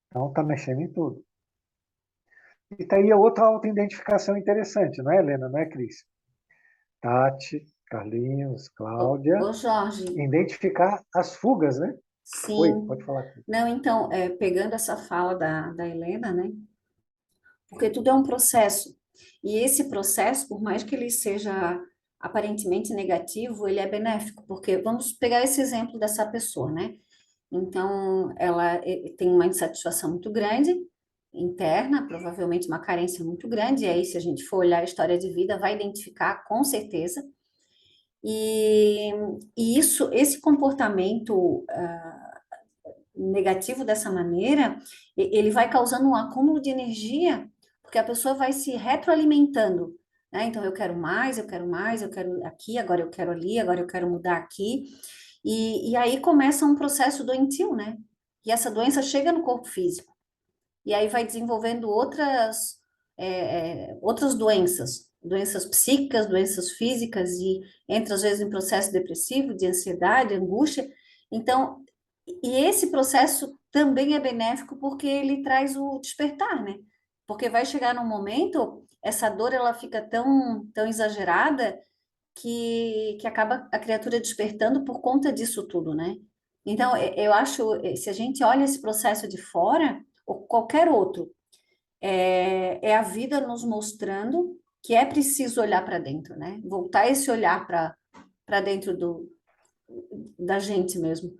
Então está mexendo em tudo. E está aí a outra autoidentificação interessante, não é, Helena? Não é, Cris? Tati, Carlinhos, Cláudia, Ô, Jorge, identificar as fugas, né? Oi, pode sim. falar aqui. Não, então, pegando essa fala da Helena, né? Porque tudo é um processo. E esse processo, por mais que ele seja aparentemente negativo, ele é benéfico, porque vamos pegar esse exemplo dessa pessoa, né? Então, ela tem uma insatisfação muito grande, interna, provavelmente uma carência muito grande, e aí, se a gente for olhar a história de vida, vai identificar com certeza. E, esse comportamento negativo dessa maneira, ele vai causando um acúmulo de energia, porque a pessoa vai se retroalimentando, né? Então, eu quero mais, eu quero mais, eu quero aqui, agora eu quero ali, agora eu quero mudar aqui. E aí começa um processo doentio, né? E essa doença chega no corpo físico. E aí vai desenvolvendo outras doenças, doenças psíquicas, doenças físicas, e entra às vezes em processo depressivo, de ansiedade, angústia. Então, E esse processo também é benéfico porque ele traz o despertar, né? Porque vai chegar num momento, essa dor ela fica tão exagerada que acaba a criatura despertando por conta disso tudo, né? Então, eu acho, se a gente olha esse processo de fora, ou qualquer outro, é a vida nos mostrando que é preciso olhar para dentro, né? Voltar esse olhar para dentro da gente mesmo.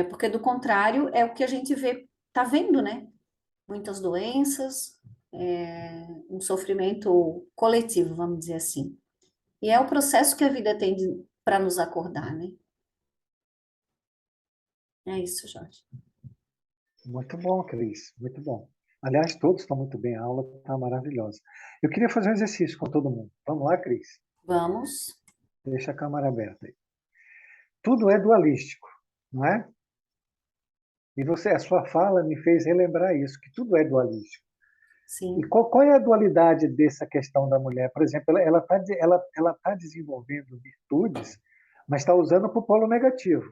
Porque do contrário é o que a gente vê, tá vendo, né? Muitas doenças, um sofrimento coletivo, vamos dizer assim. E é o processo que a vida tem para nos acordar, né? É isso, Jorge. Muito bom, Cris, muito bom. Aliás, todos estão muito bem, a aula está maravilhosa. Eu queria fazer um exercício com todo mundo. Vamos lá, Cris? Vamos. Deixa a câmera aberta aí. Tudo é dualístico, não é? E a sua fala me fez relembrar isso, que tudo é dualístico. E Sim. qual é a dualidade dessa questão da mulher? Por exemplo, ela tá desenvolvendo virtudes, mas está usando para o polo negativo.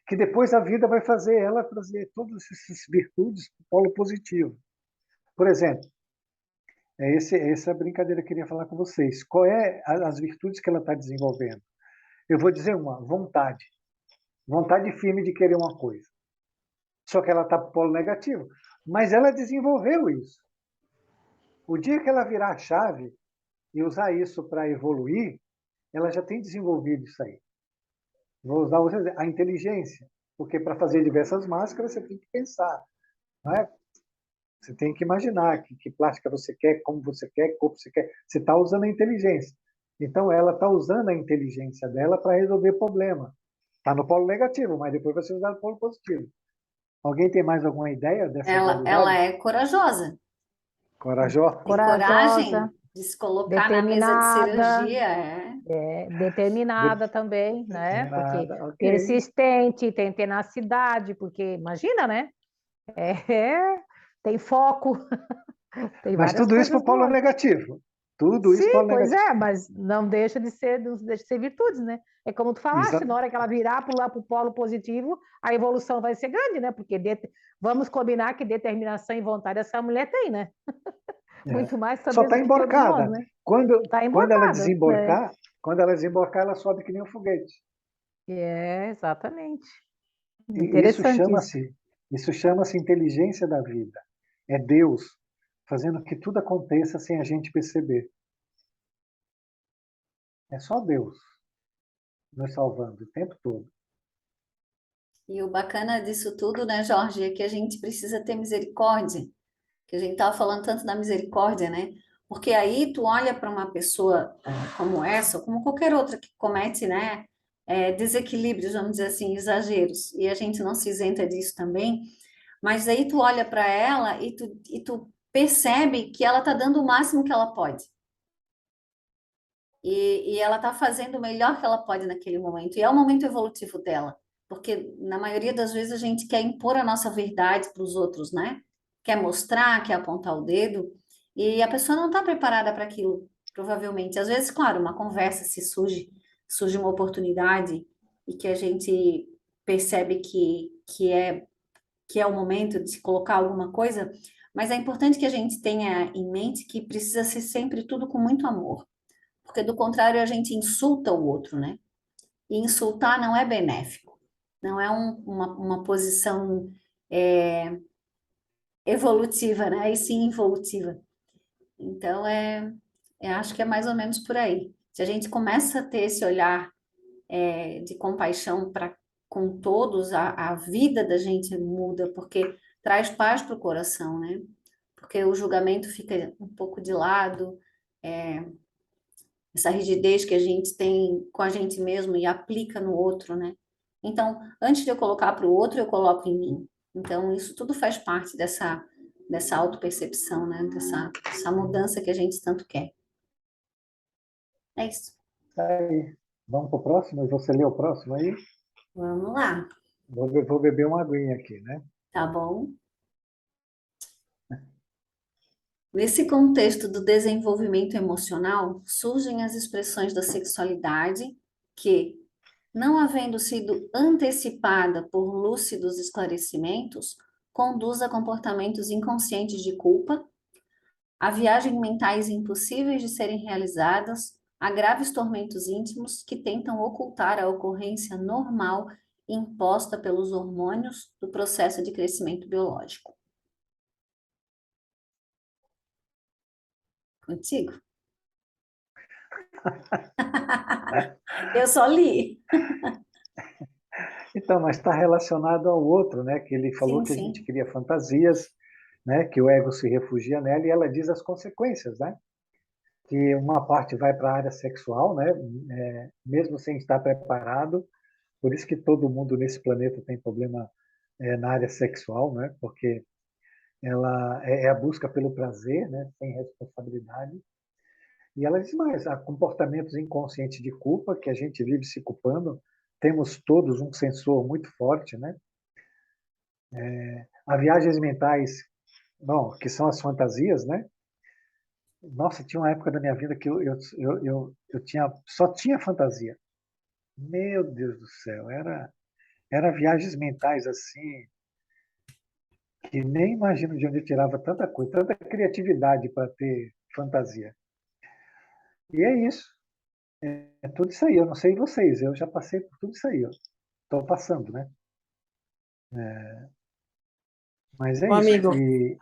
Que depois a vida vai fazer ela trazer todas essas virtudes para o polo positivo. Por exemplo, essa brincadeira que eu queria falar com vocês. Qual é as virtudes que ela está desenvolvendo? Eu vou dizer uma, vontade. Vontade firme de querer uma coisa. Só que ela está para o polo negativo. Mas ela desenvolveu isso. O dia que ela virar a chave e usar isso para evoluir, ela já tem desenvolvido isso aí. Vou usar a inteligência, porque para fazer diversas máscaras você tem que pensar, não é? Você tem que imaginar que plástica você quer, como você quer, que corpo você quer. Você está usando a inteligência. Então ela está usando a inteligência dela para resolver problema. Está no polo negativo, mas depois vai ser usado no polo positivo. Alguém tem mais alguma ideia dessa Ela dualidade? é corajosa. Corajosa? Tem Corajosa, coragem de se colocar na mesa de determinada, cirurgia. É. determinada também, né? Porque Determinada, ok. persistente, tem tenacidade, porque imagina, né? É, tem foco, tem Mas várias tudo isso para coisas o polo boas. negativo. Tudo isso para o Sim, polo pois negativo. é, mas não deixa de ser virtudes, né? É como tu falaste, Exato. na hora que ela virar para o polo positivo, a evolução vai ser grande, né? Porque vamos combinar que determinação e vontade essa mulher tem, né? É. Muito mais Só talvez está do que todos nós, emborcada. né? Quando, Tá quando ela emborcada, né? desemborcar, quando ela desemborcar, ela sobe que nem um foguete. Exatamente. E Interessante isso. isso chama-se inteligência da vida. É Deus fazendo que tudo aconteça sem a gente perceber. É só Deus nos salvando o tempo todo. E o bacana disso tudo, né, Jorge, é que a gente precisa ter misericórdia. Que a gente estava falando tanto da misericórdia, né? Porque aí tu olha para uma pessoa como essa, ou como qualquer outra que comete, né, desequilíbrios, vamos dizer assim, exageros, e a gente não se isenta disso também, mas aí tu olha para ela e tu percebe que ela está dando o máximo que ela pode. E ela está fazendo o melhor que ela pode naquele momento. E é o momento evolutivo dela. Porque na maioria das vezes a gente quer impor a nossa verdade para os outros, né? Quer mostrar, quer apontar o dedo. E a pessoa não está preparada para aquilo, provavelmente. Às vezes, claro, uma conversa se surge uma oportunidade e que a gente percebe que é o momento de se colocar alguma coisa, mas é importante que a gente tenha em mente que precisa ser sempre tudo com muito amor, porque do contrário a gente insulta o outro, né? E insultar não é benéfico, não é uma posição é, evolutiva, né? E sim involutiva. Então, acho que é mais ou menos por aí. Se a gente começa a ter esse olhar de compaixão para com todos, a vida da gente muda, porque traz paz para o coração, né? Porque o julgamento fica um pouco de lado, essa rigidez que a gente tem com a gente mesmo e aplica no outro, né? Então, antes de eu colocar para o outro, eu coloco em mim. Então, isso tudo faz parte dessa autopercepção, né? Dessa mudança que a gente tanto quer. É isso. Aí, vamos para o próximo? Você lê o próximo aí? Vamos lá, Vou beber uma aguinha aqui, né? tá bom? Nesse contexto do desenvolvimento emocional, surgem as expressões da sexualidade que, não havendo sido antecipada por lúcidos esclarecimentos, conduz a comportamentos inconscientes de culpa, a viagens mentais impossíveis de serem realizadas, a graves tormentos íntimos que tentam ocultar a ocorrência normal imposta pelos hormônios do processo de crescimento biológico. Contigo? Eu só li. Então, mas está relacionado ao outro, né? Que ele falou Sim, que a gente sim. cria fantasias, né? Que o ego se refugia nela e ela diz as consequências, né? Que uma parte vai para a área sexual, né? Mesmo sem estar preparado. Por isso que todo mundo nesse planeta tem problema na área sexual, né? Porque ela é a busca pelo prazer, né? Sem responsabilidade. E ela diz mais, há comportamentos inconscientes de culpa, que a gente vive se culpando, temos todos um sensor muito forte, né? Há viagens mentais, bom, que são as fantasias, né? Nossa, tinha uma época da minha vida que eu só tinha fantasia. Meu Deus do céu, era viagens mentais assim, que nem imagino de onde eu tirava tanta coisa, tanta criatividade para ter fantasia. E é isso, é tudo isso aí. Eu não sei vocês, eu já passei por tudo isso aí. Estou passando, né? Mas é Um isso. amigo,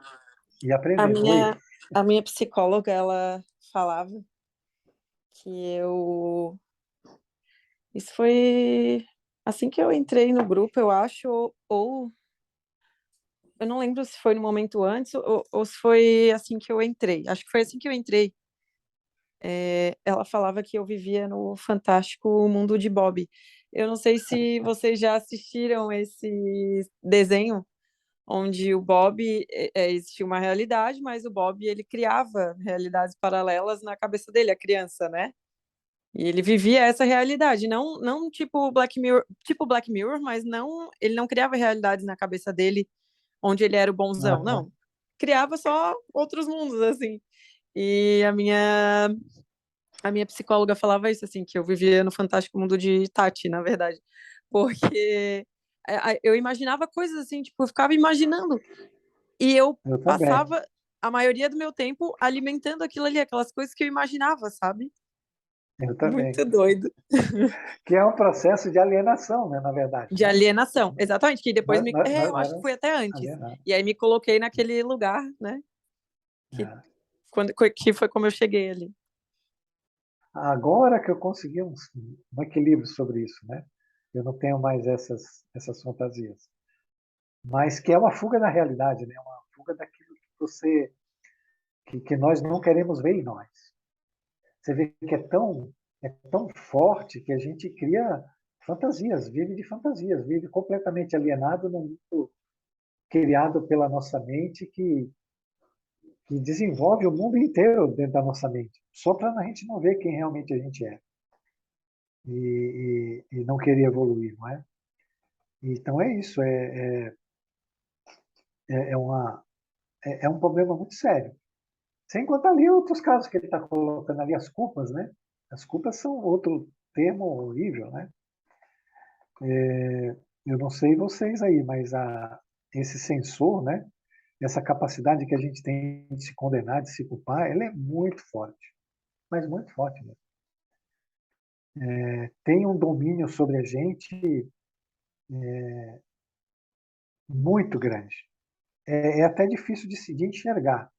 E a aprendendo. Oi, minha, a minha psicóloga, ela falava que eu... Isso foi assim que eu entrei no grupo, eu acho, ou eu não lembro se foi no momento antes ou se foi assim que eu entrei. Acho que foi assim que eu entrei. Ela falava que eu vivia no fantástico mundo de Bob. Eu não sei se vocês já assistiram esse desenho, onde o Bob existia uma realidade, mas o Bob ele criava realidades paralelas na cabeça dele, a criança, né? E ele vivia essa realidade, não tipo Black Mirror, mas não, ele não criava realidades na cabeça dele onde ele era o bonzão, aham, não. Criava só outros mundos assim. E a minha psicóloga falava isso assim, que eu vivia no fantástico mundo de Tati, na verdade. Porque eu imaginava coisas assim, tipo, eu ficava imaginando e eu eu também. passava a maioria do meu tempo alimentando aquilo ali, aquelas coisas que eu imaginava, sabe? Eu também. Muito doido. Que é um processo de alienação, né, na verdade, De né? alienação, exatamente, que depois eu acho que Nós foi até antes. alienados. E aí me coloquei naquele lugar, né? Que, É. que foi como eu cheguei ali. Agora que eu consegui um equilíbrio sobre isso, né? Eu não tenho mais essas fantasias. Mas que é uma fuga da realidade, né? Uma fuga daquilo que nós não queremos ver em nós. Você vê que é tão forte que a gente cria fantasias, vive de fantasias, vive completamente alienado no mundo criado pela nossa mente que desenvolve o mundo inteiro dentro da nossa mente, só para a gente não ver quem realmente a gente é e não querer evoluir, não é? Então é isso, é, é uma, é um problema muito sério. Sem contar ali outros casos que ele está colocando ali, as culpas, né? As culpas são outro termo horrível, né? Eu não sei vocês aí, mas esse sensor, né? Essa capacidade que a gente tem de se condenar, de se culpar, ela é muito forte, mas muito forte mesmo. Tem um domínio sobre a gente muito grande. É até difícil de enxergar,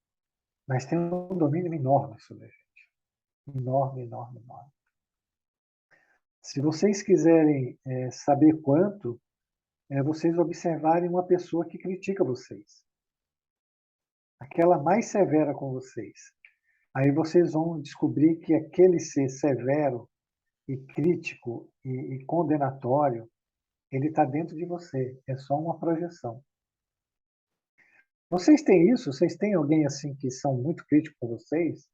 mas tem um domínio enorme sobre a gente. Enorme, enorme, enorme. Se vocês quiserem saber quanto, vocês observarem uma pessoa que critica vocês. Aquela mais severa com vocês. Aí vocês vão descobrir que aquele ser severo e crítico e condenatório, ele está dentro de você. É só uma projeção. Vocês têm isso? Vocês têm alguém assim que são muito críticos com vocês?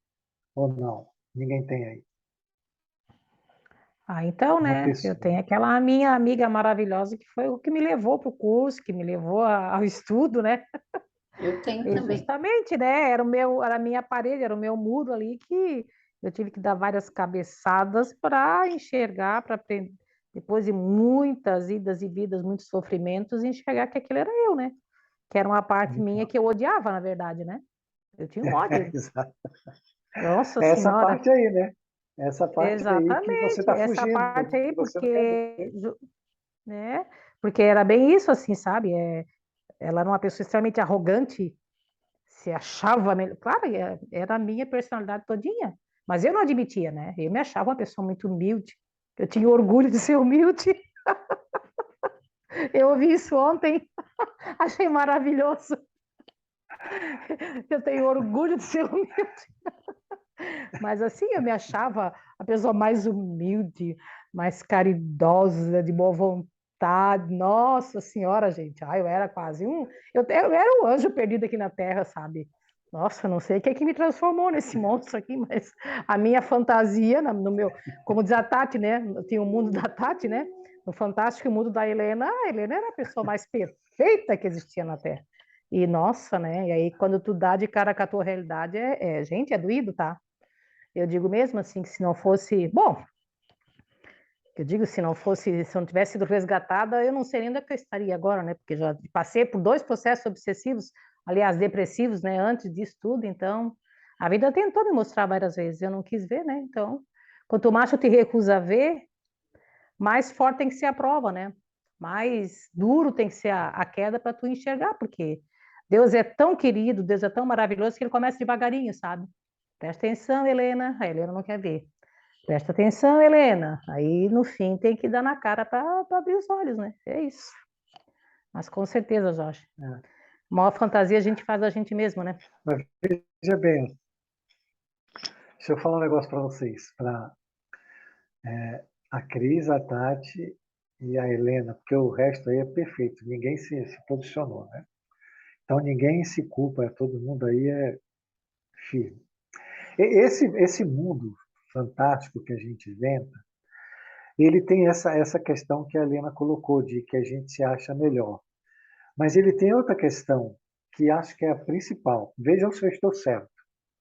Ou não? Ninguém tem aí. Ah, então, Uma né? Eu pessoa. tenho aquela minha amiga maravilhosa que foi o que me levou para o curso, que me levou ao estudo, né? Eu tenho E também. justamente, né? Era a minha parede, era o meu muro ali que eu tive que dar várias cabeçadas para enxergar, para depois de muitas idas e vidas, muitos sofrimentos, enxergar que aquilo era eu, né? Que era uma parte minha que eu odiava, na verdade, né? Eu tinha um ódio. Exato. Nossa Essa Senhora, parte aí, né? Essa parte aí que você exatamente, está essa fugindo, parte aí, que você não quer porque, ver. né? Porque era bem isso, assim, sabe? Ela era uma pessoa extremamente arrogante, se achava melhor. Claro, era a minha personalidade todinha, mas eu não admitia, né? Eu me achava uma pessoa muito humilde, eu tinha orgulho de ser humilde. Eu ouvi isso ontem, achei maravilhoso. Eu tenho orgulho de ser humilde. Mas assim, eu me achava a pessoa mais humilde, mais caridosa, de boa vontade. Nossa Senhora, gente. Ai, eu era quase um. Eu era um anjo perdido aqui na Terra, sabe? Nossa, eu não sei o que é que me transformou nesse monstro aqui, mas a minha fantasia, no meu. Como diz a Tati, né? Tinha o mundo da Tati, né? No fantástico mundo da Helena, a Helena era a pessoa mais perfeita que existia na Terra. E nossa, né? E aí, quando tu dá de cara com a tua realidade, gente, é doído, tá? Eu digo mesmo assim que se não fosse, bom, eu digo se não fosse, se eu não tivesse sido resgatada, eu não sei nem onde é que eu estaria agora, né? Porque já passei por 2 processos obsessivos, aliás, depressivos, né? Antes disso tudo, então a vida tentou me mostrar várias vezes, eu não quis ver, né? Então, quanto mais tu te recusa a ver, mais forte tem que ser a prova, né? Mais duro tem que ser a queda para tu enxergar, porque Deus é tão querido, Deus é tão maravilhoso que ele começa devagarinho, sabe? Presta atenção, Helena. A Helena não quer ver. Presta atenção, Helena. Aí, no fim, tem que dar na cara para abrir os olhos, né? É isso. Mas com certeza, Jorge. É. A maior fantasia a gente faz a gente mesmo, né? Mas veja bem, deixa eu falar um negócio para vocês. A Cris, a Tati e a Helena, porque o resto aí é perfeito. Ninguém se posicionou, né? Então ninguém se culpa, todo mundo aí é firme. Esse mundo fantástico que a gente inventa, ele tem essa questão que a Helena colocou, de que a gente se acha melhor. Mas ele tem outra questão, que acho que é a principal. Vejam se eu estou certo,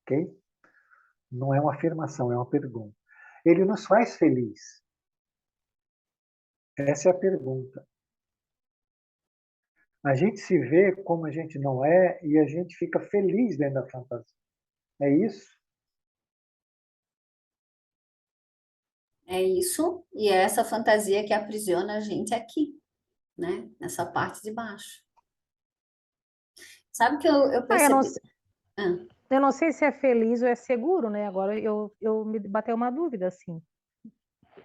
ok? Não é uma afirmação, é uma pergunta. Ele nos faz feliz. Essa é a pergunta. A gente se vê como a gente não é e a gente fica feliz dentro da fantasia. É isso? É isso, e é essa fantasia que aprisiona a gente aqui, né? Nessa parte de baixo. Sabe que eu Ah, percebi? Ah, eu não sei se é feliz ou é seguro, né? Agora eu me bateu uma dúvida, assim.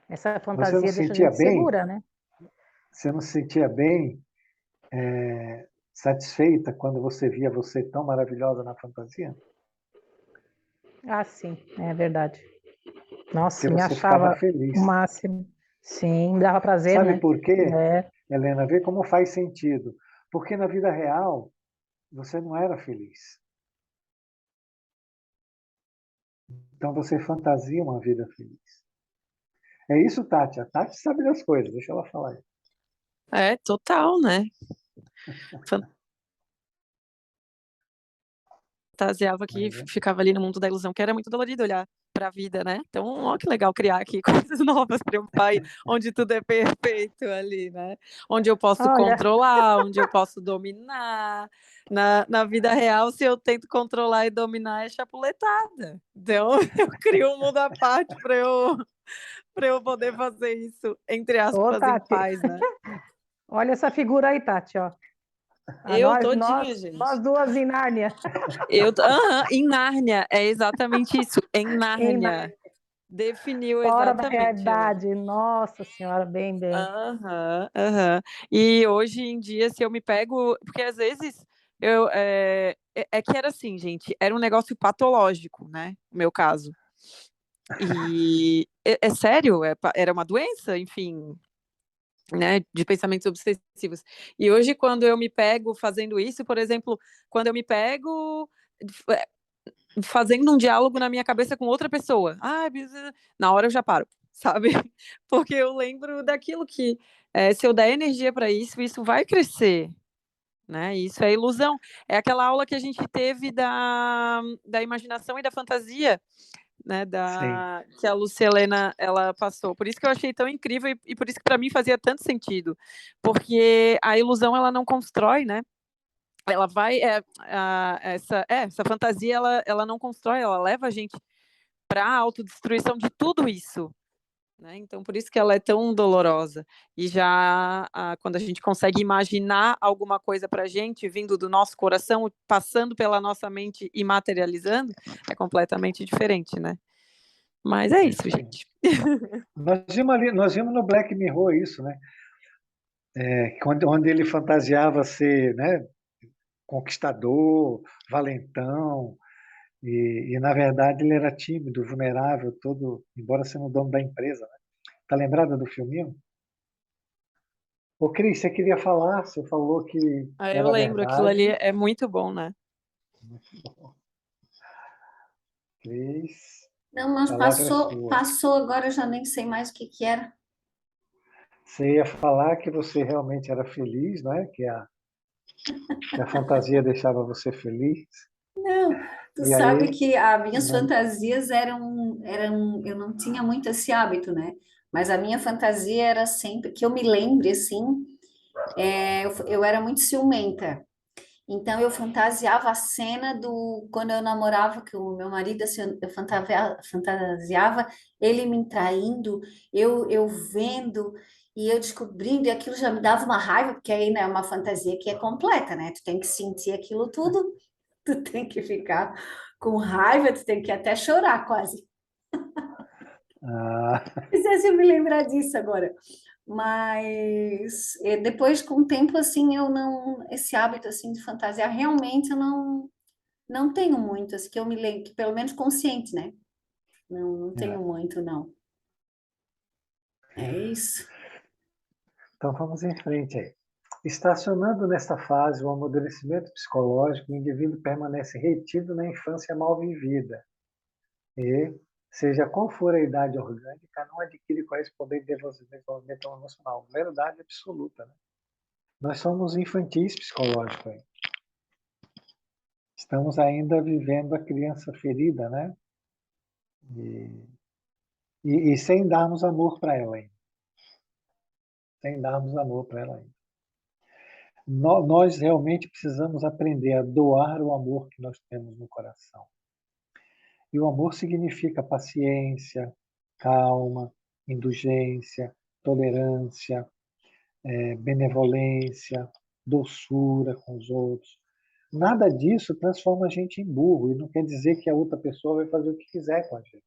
Essa Você não fantasia se deixa a sentia gente bem? segura, né? Você não se sentia bem, satisfeita quando você via você tão maravilhosa na fantasia? Ah, sim, é verdade. Porque Nossa, me você ficava achava o feliz. máximo. Sim, me dava prazer, Sabe né? por quê, É. Helena? Vê como faz sentido. Porque na vida real, você não era feliz. Então você fantasia uma vida feliz. É isso, Tati. A Tati sabe das coisas, deixa ela falar aí. É, total, né? Fantasiava que Mas, né? ficava ali no mundo da ilusão, que era muito dolorido olhar para a vida, né? Então, ó, que legal criar aqui coisas novas para um pai onde tudo é perfeito ali, né? Onde eu posso Olha, controlar, onde eu posso dominar. Na vida real, se eu tento controlar e dominar, é chapuletada. Então, eu crio um mundo à parte para eu poder fazer isso, entre ô aspas, em Tati, paz, né? olha essa figura aí, Tati, ó. Eu todinha, Nós gente. duas em Nárnia. Em Nárnia, é exatamente isso, em Em, Nárnia. Definiu fora da exatamente, Helena. realidade. Nossa Senhora, bem, bem. Aham, aham. E hoje em dia, se eu me pego. Porque às vezes é que era assim, gente, era um negócio patológico, né? No meu caso. E é sério, era uma doença, enfim, né? De pensamentos obsessivos. E hoje, quando eu me pego fazendo isso, por exemplo, quando eu me pego fazendo um diálogo na minha cabeça com outra pessoa. Na hora eu já paro, sabe? Porque eu lembro daquilo que, se eu der energia para isso, isso vai crescer, né? Isso é ilusão. É aquela aula que a gente teve da imaginação e da fantasia né, Sim. que a Lúcia Helena ela passou. Por isso que eu achei tão incrível e por isso que para mim fazia tanto sentido, porque a ilusão ela não constrói, né? Ela vai essa fantasia ela não constrói, ela leva a gente para a autodestruição de tudo isso. Né? Então, por isso que ela é tão dolorosa. E já quando a gente consegue imaginar alguma coisa para a gente, vindo do nosso coração, passando pela nossa mente e materializando, é completamente diferente, né? Mas é isso, gente. Nós vimos no Black Mirror isso, né? Onde ele fantasiava ser, né, conquistador, valentão, na verdade ele era tímido, vulnerável, todo, embora sendo o dono da empresa. Né? Tá lembrada do filminho? Ô, Cris, você queria falar? Você falou que Eu era lembro, aquilo ali verdade. é muito bom, né? Muito bom. Cris, Não, a mas palavra é sua. passou agora, eu já nem sei mais o que era. Você ia falar que você realmente era feliz, não é? Que a fantasia deixava você feliz. Não, tu E sabe aí, que as minhas não, fantasias eu não tinha muito esse hábito, né? Mas a minha fantasia era sempre, que eu me lembre, assim, eu era muito ciumenta. Então eu fantasiava a cena do quando eu namorava, que o meu marido, assim, eu fantasiava ele me traindo, eu vendo e eu descobrindo, e aquilo já me dava uma raiva, porque aí, né, é uma fantasia que é completa, né? Tu tem que sentir aquilo tudo, tu tem que ficar com raiva, tu tem que até chorar quase. ah, Fizesse eu me lembrar disso agora. Mas depois, com o tempo, assim, eu não, esse hábito assim de fantasiar, realmente eu não tenho muito, assim, que eu me lembro, que pelo menos consciente, né? Não tenho muito, não. É isso. então vamos em frente aí. Estacionando nesta fase o amadurecimento psicológico, o indivíduo permanece retido na infância mal vivida e, seja qual for a idade orgânica, não adquire correspondente desenvolvimento emocional. Verdade absoluta. Né? Nós somos infantis psicológicos. Aí. Estamos ainda vivendo a criança ferida, né? E sem darmos amor para ela ainda. Sem darmos amor para ela ainda. Nós realmente precisamos aprender a doar o amor que nós temos no coração. E o amor significa paciência, calma, indulgência, tolerância, benevolência, doçura com os outros. Nada disso transforma a gente em burro e não quer dizer que a outra pessoa vai fazer o que quiser com a gente.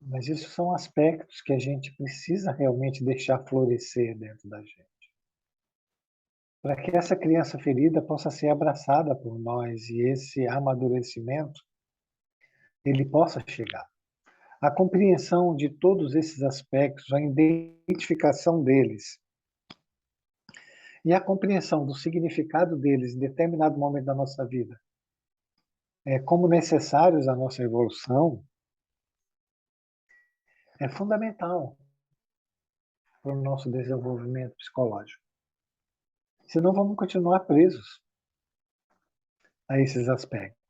Mas isso são aspectos que a gente precisa realmente deixar florescer dentro da gente. Para que essa criança ferida possa ser abraçada por nós e esse amadurecimento ele possa chegar. A compreensão de todos esses aspectos, a identificação deles e a compreensão do significado deles em determinado momento da nossa vida, como necessários à nossa evolução, é fundamental para o nosso desenvolvimento psicológico. Senão vamos continuar presos a esses aspectos.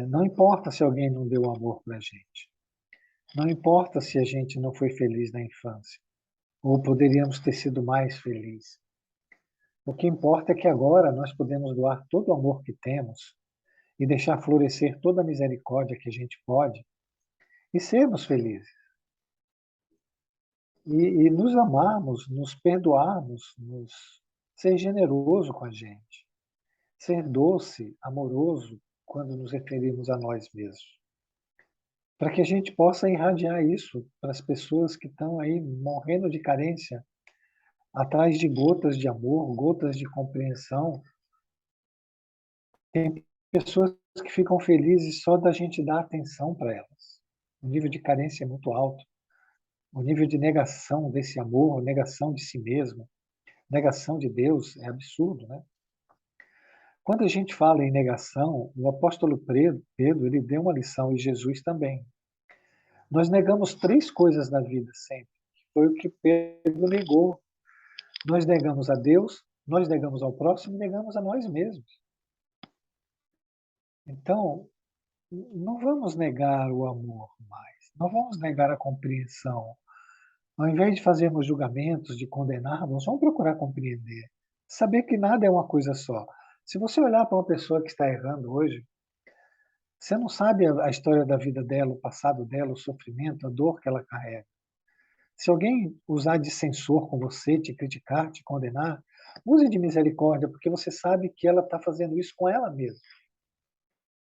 Não importa se alguém não deu amor para a gente. Não importa se a gente não foi feliz na infância. Ou poderíamos ter sido mais felizes. O que importa é que agora nós podemos doar todo o amor que temos e deixar florescer toda a misericórdia que a gente pode e sermos felizes. E nos amarmos, nos perdoarmos, ser generoso com a gente. Ser doce, amoroso quando nos referimos a nós mesmos. Para que a gente possa irradiar isso para as pessoas que estão aí morrendo de carência, atrás de gotas de amor, gotas de compreensão. Tem pessoas que ficam felizes só da gente dar atenção para elas. O nível de carência é muito alto. O nível de negação desse amor, negação de si mesmo, negação de Deus é absurdo, né? Quando a gente fala em negação, o apóstolo Pedro ele deu uma lição e Jesus também. Nós negamos 3 coisas na vida sempre. Foi o que Pedro negou. Nós negamos a Deus, nós negamos ao próximo e negamos a nós mesmos. Então, não vamos negar o amor mais, não vamos negar a compreensão. Ao invés de fazermos julgamentos, de condenarmos, vamos procurar compreender. Saber que nada é uma coisa só. Se você olhar para uma pessoa que está errando hoje, você não sabe a história da vida dela, o passado dela, o sofrimento, a dor que ela carrega. Se alguém usar de censor com você, te criticar, te condenar, use de misericórdia, porque você sabe que ela está fazendo isso com ela mesma.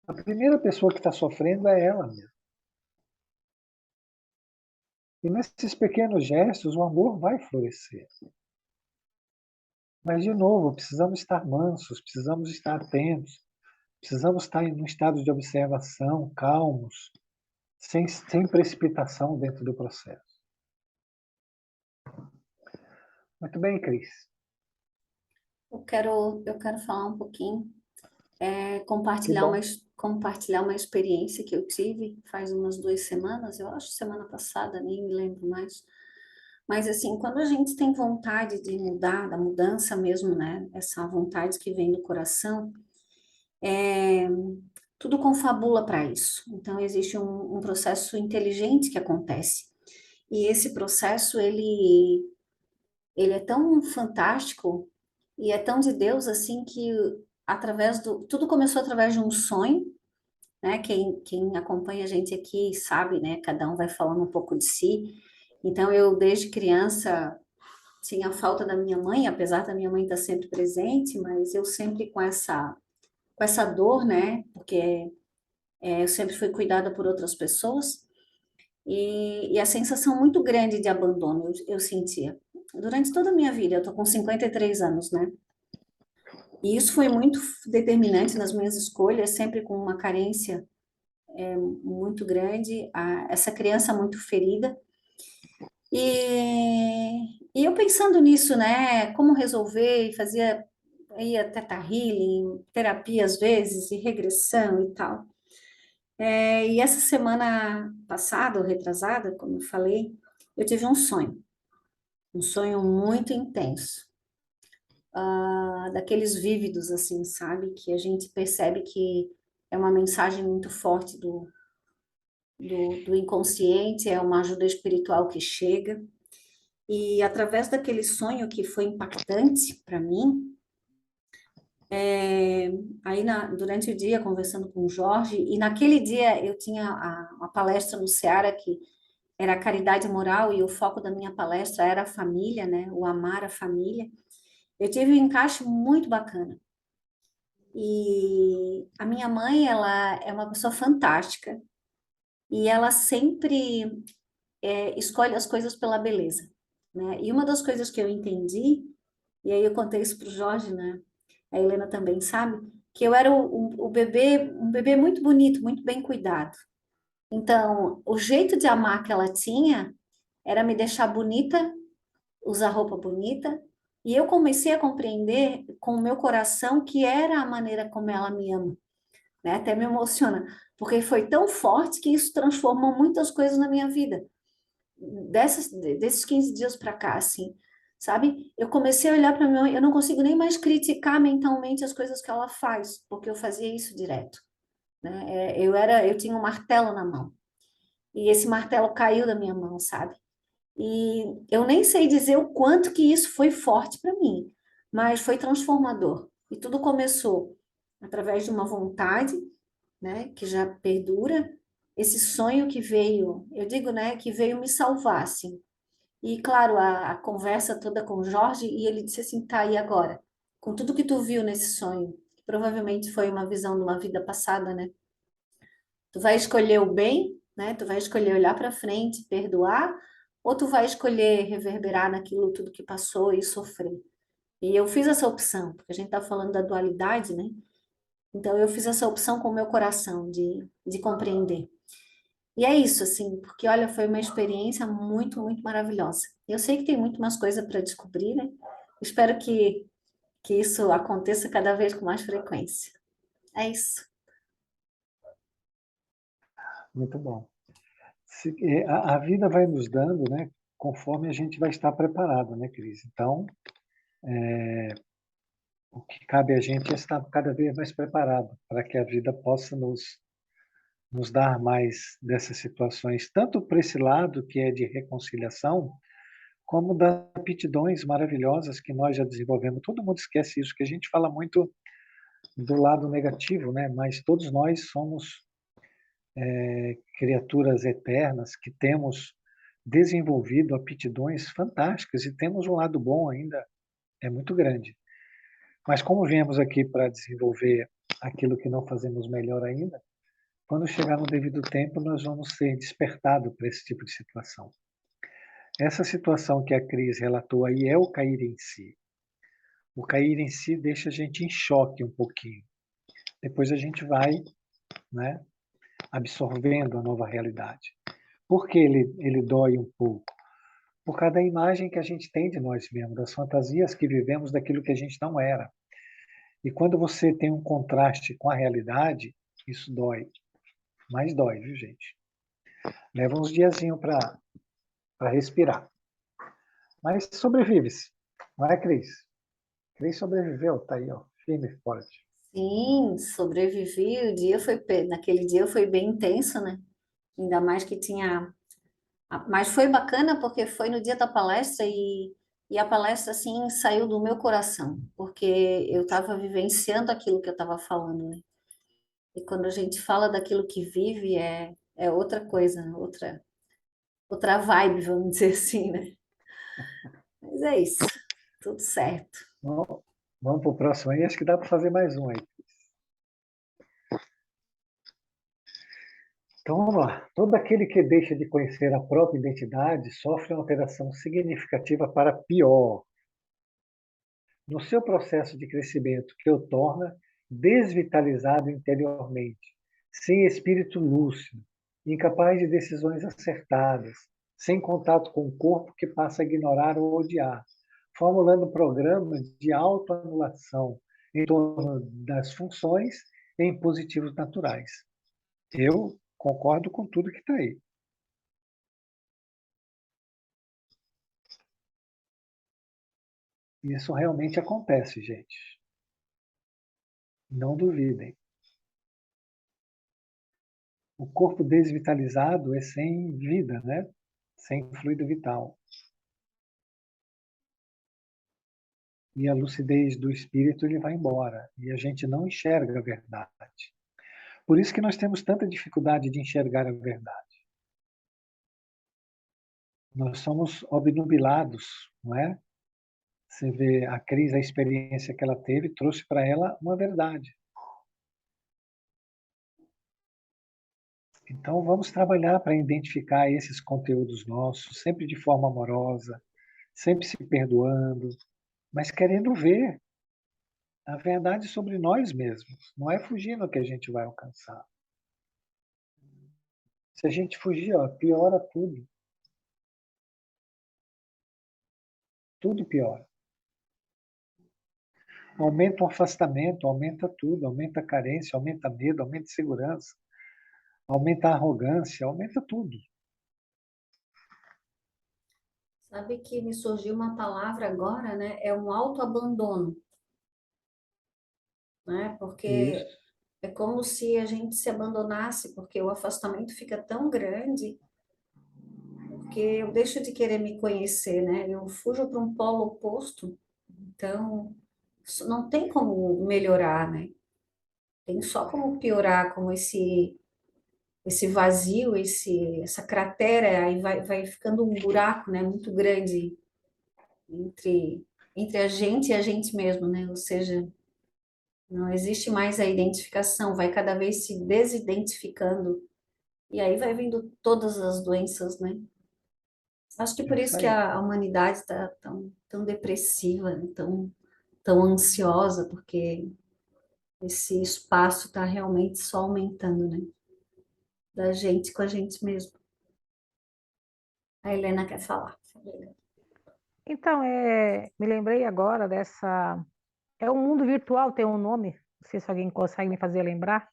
A primeira pessoa que está sofrendo é ela mesma. E nesses pequenos gestos, o amor vai florescer. Mas, de novo, precisamos estar mansos, precisamos estar atentos, precisamos estar em um estado de observação, calmos, sem precipitação dentro do processo. Muito bem, Cris. Eu quero falar um pouquinho, Que bom. compartilhar uma experiência que eu tive faz umas 2 semanas, eu acho, semana passada, nem me lembro mais. Mas, assim, quando a gente tem vontade de mudar, da mudança mesmo, né? Essa vontade que vem do coração, tudo confabula para isso. Então, existe um processo inteligente que acontece. E esse processo, ele é tão fantástico e é tão de Deus, assim, que tudo começou através de um sonho, né? Quem acompanha a gente aqui sabe, né? Cada um vai falando um pouco de si. Então, eu, desde criança, tinha a falta da minha mãe, apesar da minha mãe estar sempre presente, mas eu sempre com essa dor, né? Porque eu sempre fui cuidada por outras pessoas e a sensação muito grande de abandono eu sentia. Durante toda a minha vida, eu tô com 53 anos, né? E isso foi muito determinante nas minhas escolhas, sempre com uma carência muito grande, essa criança muito ferida. E eu pensando nisso, né? Como resolver, e ia Theta Healing, terapia às vezes, e regressão e tal. E essa semana passada, ou retrasada, como eu falei, eu tive um sonho muito intenso, daqueles vívidos, assim, sabe? Que a gente percebe que é uma mensagem muito forte do inconsciente, é uma ajuda espiritual que chega. E através daquele sonho que foi impactante para mim, aí durante o dia conversando com o Jorge, e naquele dia eu tinha uma palestra no Ceará que era a caridade moral e o foco da minha palestra era a família, né? O amar a família. Eu tive um encaixe muito bacana. E a minha mãe, ela é uma pessoa fantástica e ela sempre escolhe as coisas pela beleza, né? E uma das coisas que eu entendi, e aí eu contei isso para o Jorge, né? A Helena também sabe, que eu era o bebê, um bebê muito bonito, muito bem cuidado. Então, o jeito de amar que ela tinha era me deixar bonita, usar roupa bonita, e eu comecei a compreender com o meu coração que era a maneira como ela me ama, né? Até me emociona, porque foi tão forte que isso transformou muitas coisas na minha vida. Desses 15 dias para cá, assim, sabe? Eu comecei a olhar para minha mãe, eu não consigo nem mais criticar mentalmente as coisas que ela faz, porque eu fazia isso direto, né? Eu tinha um martelo na mão, e esse martelo caiu da minha mão, sabe? E eu nem sei dizer o quanto que isso foi forte para mim, mas foi transformador. E tudo começou através de uma vontade, né, que já perdura, esse sonho que veio, eu digo, né, que veio me salvar, assim. E, claro, a conversa toda com o Jorge, e ele disse assim, tá, e agora? Com tudo que tu viu nesse sonho, que provavelmente foi uma visão de uma vida passada, né? Tu vai escolher o bem, né? Tu vai escolher olhar para frente, perdoar, ou tu vai escolher reverberar naquilo tudo que passou e sofrer? E eu fiz essa opção, porque a gente está falando da dualidade, né? Então eu fiz essa opção com o meu coração de compreender. E é isso, assim, porque olha, foi uma experiência muito, muito maravilhosa. Eu sei que tem muito mais coisa para descobrir, né? Espero que isso aconteça cada vez com mais frequência. É isso. Muito bom. A vida vai nos dando, né, conforme a gente vai estar preparado, né, Cris? Então, o que cabe a gente é estar cada vez mais preparado para que a vida possa nos dar mais dessas situações, tanto por esse lado que é de reconciliação, como das aptidões maravilhosas que nós já desenvolvemos. Todo mundo esquece isso, que a gente fala muito do lado negativo, né? Mas todos nós somos criaturas eternas que temos desenvolvido aptidões fantásticas e temos um lado bom ainda, é muito grande. Mas como viemos aqui para desenvolver aquilo que não fazemos melhor ainda, quando chegar no devido tempo, nós vamos ser despertados para esse tipo de situação. Essa situação que a Cris relatou aí é o cair em si. O cair em si deixa a gente em choque um pouquinho. Depois a gente vai, né, absorvendo a nova realidade. Por que ele dói um pouco? Por causa da imagem que a gente tem de nós mesmos, das fantasias que vivemos daquilo que a gente não era. E quando você tem um contraste com a realidade, isso dói. Mais dói, viu, gente? Leva uns diazinhos para respirar. Mas sobrevive-se. Não é, Cris? Cris sobreviveu, tá aí, ó, firme e forte. Sim, sobrevivi. Naquele dia foi bem intenso, né? Ainda mais que tinha. Mas foi bacana porque foi no dia da palestra e a palestra, assim, saiu do meu coração, porque eu estava vivenciando aquilo que eu estava falando, né? E quando a gente fala daquilo que vive, é outra coisa, né? Outra vibe, vamos dizer assim, né? Mas é isso, tudo certo. Vamos para o próximo aí, acho que dá para fazer mais um aí. Então vamos lá. Todo aquele que deixa de conhecer a própria identidade sofre uma alteração significativa para pior no seu processo de crescimento, que o torna desvitalizado interiormente, sem espírito lúcido, incapaz de decisões acertadas, sem contato com o corpo que passa a ignorar ou odiar, formulando programas de autoanulação em torno das funções e impositivos naturais. Eu concordo com tudo que está aí. Isso realmente acontece, gente. Não duvidem. O corpo desvitalizado é sem vida, né? Sem fluido vital. E a lucidez do espírito ele vai embora e a gente não enxerga a verdade. Por isso que nós temos tanta dificuldade de enxergar a verdade. Nós somos obnubilados, não é? Você vê a Cris, a experiência que ela teve, trouxe para ela uma verdade. Então vamos trabalhar para identificar esses conteúdos nossos, sempre de forma amorosa, sempre se perdoando, mas querendo ver a verdade sobre nós mesmos. Não é fugindo que a gente vai alcançar. Se a gente fugir, ó, piora tudo. Tudo piora. Aumenta o afastamento, aumenta tudo, aumenta a carência, aumenta medo, aumenta a insegurança, aumenta a arrogância, aumenta tudo. Sabe que me surgiu uma palavra agora, né? É um autoabandono, né? Porque Isso. é como se a gente se abandonasse, porque o afastamento fica tão grande, que eu deixo de querer me conhecer, né? Eu fujo para um polo oposto, então isso não tem como melhorar, né? Tem só como piorar, como esse vazio, essa cratera, aí vai ficando um buraco, né? Muito grande entre entre a gente e a gente mesmo, né? Ou seja, não existe mais a identificação, vai cada vez se desidentificando. E aí vai vindo todas as doenças, né? Acho que É por isso isso que aí. a humanidade está tão depressiva, né? Tão ansiosa, porque esse espaço está realmente só aumentando, né? Da gente com a gente mesmo. A Helena quer falar. Então, me lembrei agora dessa. É um mundo virtual, tem um nome. Não sei se alguém consegue me fazer lembrar.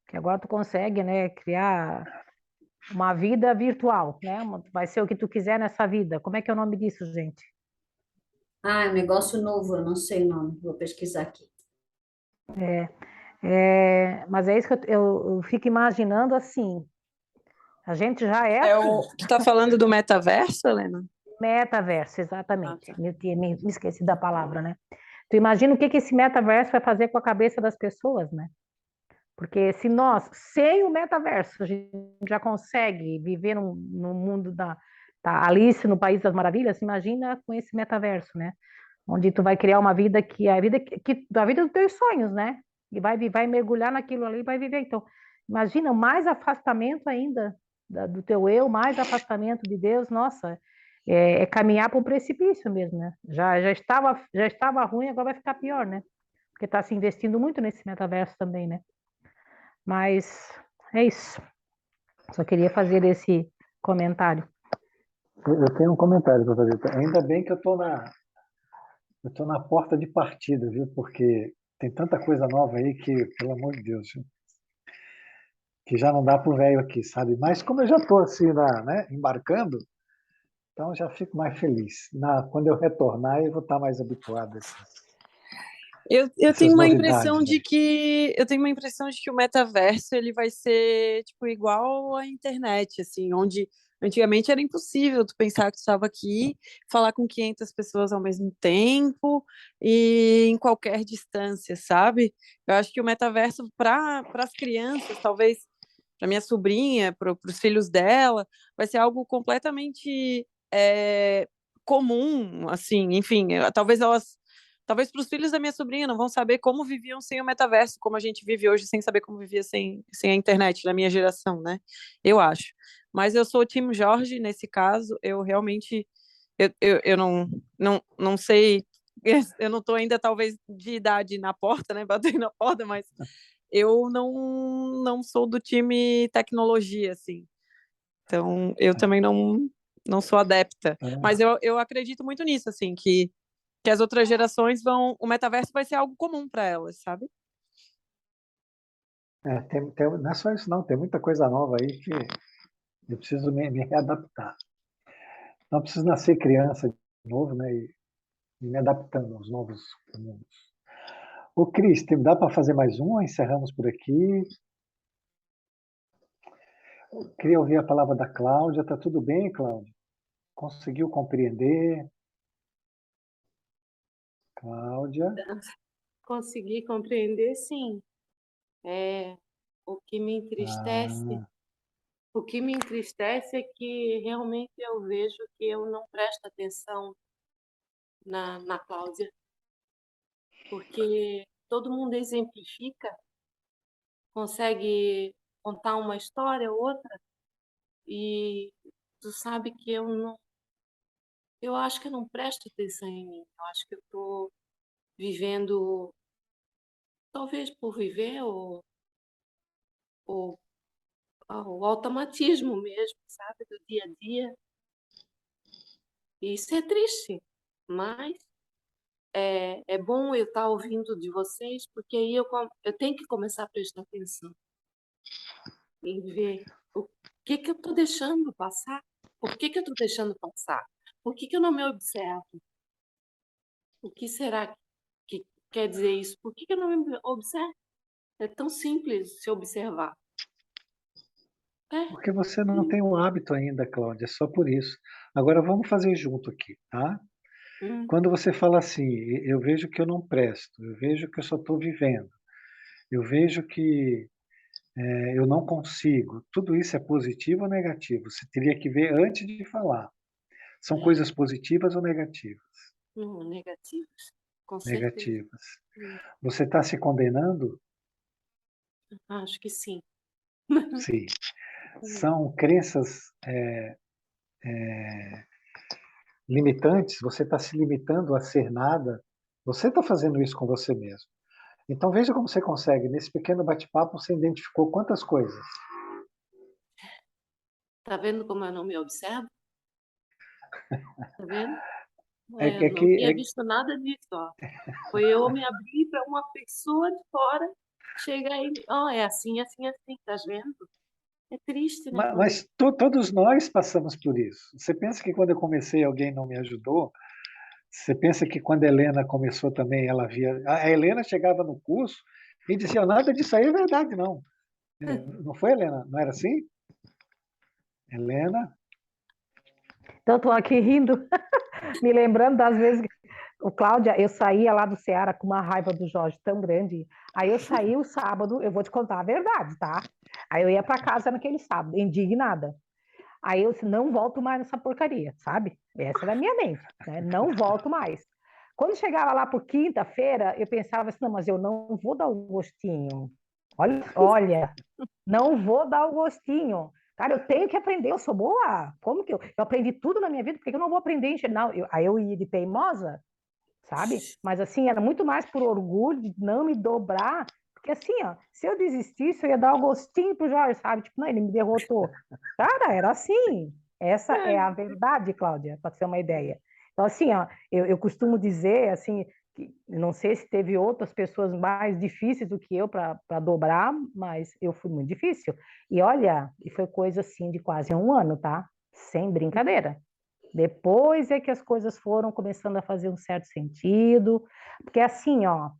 Que agora tu consegue, né, criar uma vida virtual, né? Vai ser o que tu quiser nessa vida. Como é que é o nome disso, gente? Ah, é um negócio novo, eu não sei o nome, vou pesquisar aqui. Mas é isso que eu fico imaginando assim. A gente já é assim. Tu tá falando do metaverso, Helena? Metaverso, Ah, exatamente. tá. Me esqueci da palavra, né? Tu imagina o que esse metaverso vai fazer com a cabeça das pessoas, né? Porque se nós, sem o metaverso, a gente já consegue viver no mundo da Alice no País das Maravilhas, imagina com esse metaverso, né? Onde tu vai criar uma vida que é a vida a vida dos teus sonhos, né? E vai mergulhar naquilo ali e vai viver. Então, imagina mais afastamento ainda do teu eu, mais afastamento de Deus. Nossa, é caminhar para o precipício mesmo, né? Já estava ruim, agora vai ficar pior, né? Porque está se investindo muito nesse metaverso também, né? Mas é isso. Só queria fazer esse comentário. Eu tenho um comentário para fazer. Ainda bem que eu estou na porta de partida, viu? Porque tem tanta coisa nova aí que, pelo amor de Deus, viu? Que já não dá para o velho aqui, sabe? Mas como eu já estou assim, né, embarcando, então já fico mais feliz. Quando eu retornar, eu vou estar mais habituado a Eu essas tenho uma novidades, impressão né? de que o metaverso ele vai ser tipo igual à internet, assim, onde antigamente era impossível tu pensar que tu estava aqui, falar com 500 pessoas ao mesmo tempo e em qualquer distância, sabe? Eu acho que o metaverso para as crianças, talvez para minha sobrinha, para os filhos dela, vai ser algo completamente comum, assim, enfim, talvez para os filhos da minha sobrinha não vão saber como viviam sem o metaverso, como a gente vive hoje sem saber como vivia sem a internet, na minha geração, né? Eu acho. Mas eu sou o Tim Jorge nesse caso, eu realmente eu não sei, eu não estou ainda talvez de idade na porta, né? Batendo na porta, mas eu não sou do time tecnologia, assim. Então, eu também não sou adepta. Mas eu acredito muito nisso, assim, que as outras gerações o metaverso vai ser algo comum para elas, sabe? Não é só isso, não. Tem muita coisa nova aí que eu preciso me readaptar. Não preciso nascer criança de novo, né? E me adaptando aos novos mundos. Ô, Cris, dá para fazer mais um ou encerramos por aqui? Queria ouvir a palavra da Cláudia. Tá tudo bem, Cláudia? Conseguiu compreender? Cláudia? Consegui compreender, sim. É, o que me entristece, Ah, o que me entristece é que realmente eu vejo que eu não presto atenção na Cláudia, porque todo mundo exemplifica, consegue contar uma história ou outra, e tu sabe que eu acho que eu não presto atenção em mim. Eu acho que eu estou vivendo, talvez por viver, ou o automatismo mesmo, sabe, do dia a dia. E isso é triste, mas é bom eu estar ouvindo de vocês, porque aí eu tenho que começar a prestar atenção em ver o que eu estou deixando passar, por que eu estou deixando passar, por que eu não me observo, o que será que quer dizer isso, por que eu não me observo? É tão simples se observar. É. porque você não tem o hábito ainda, Cláudia, é só por isso. Agora vamos fazer junto aqui, tá? Hum, Quando você fala assim, eu vejo que eu não presto, eu vejo que eu só estou vivendo, eu vejo que eu não consigo, tudo isso é positivo ou negativo? Você teria que ver antes de falar. São é. coisas positivas ou negativas? Não, negativos, com certeza. Negativas. Hum, Você está se condenando? Acho que sim. Sim. Hum, São crenças limitantes? Você está se limitando a ser nada? Você está fazendo isso com você mesmo. Então veja como você consegue. Nesse pequeno bate-papo você identificou quantas coisas. Tá vendo como eu não me observo? Tá vendo? É, Eu é não que tinha visto nada disso, ó. Foi eu me abrir para uma pessoa de fora chegar e, ó, é assim, assim, assim, tá vendo? É triste, né? Quando mas todos nós passamos por isso. Você pensa que quando eu comecei alguém não me ajudou? Você pensa que quando a Helena começou também, ela via. A Helena chegava no curso E dizia, nada disso aí é verdade, não. Não foi, Helena? Não era assim? Helena? Então, estou aqui rindo, me lembrando das vezes. O Cláudia, eu saía lá do Ceará com uma raiva do Jorge tão grande. Aí eu saí o sábado, eu vou te contar a verdade, tá? Aí eu ia para casa naquele sábado, indignada. Aí eu disse, não volto mais nessa porcaria, sabe? Essa era a minha mente, né? Não volto mais. Quando chegava lá por quinta-feira, eu pensava assim, não, mas eu não vou dar o gostinho. Olha, não vou dar o gostinho. Cara, eu tenho que aprender, eu sou boa. Como que eu aprendi tudo na minha vida, por que eu não vou aprender em geral? Aí eu ia de teimosa, sabe? Mas assim, era muito mais por orgulho de não me dobrar, porque assim, ó, se eu desistisse, eu ia dar o gostinho pro Jorge, sabe? Tipo, não, ele me derrotou. Cara, era assim. Essa é a verdade, Cláudia, para ter uma ideia. Então, assim, ó, eu costumo dizer, assim, que não sei se teve outras pessoas mais difíceis do que eu para dobrar, mas eu fui muito difícil. E olha, e foi coisa assim de quase um ano, tá? Sem brincadeira. Depois é que as coisas foram começando a fazer um certo sentido, porque assim, ó,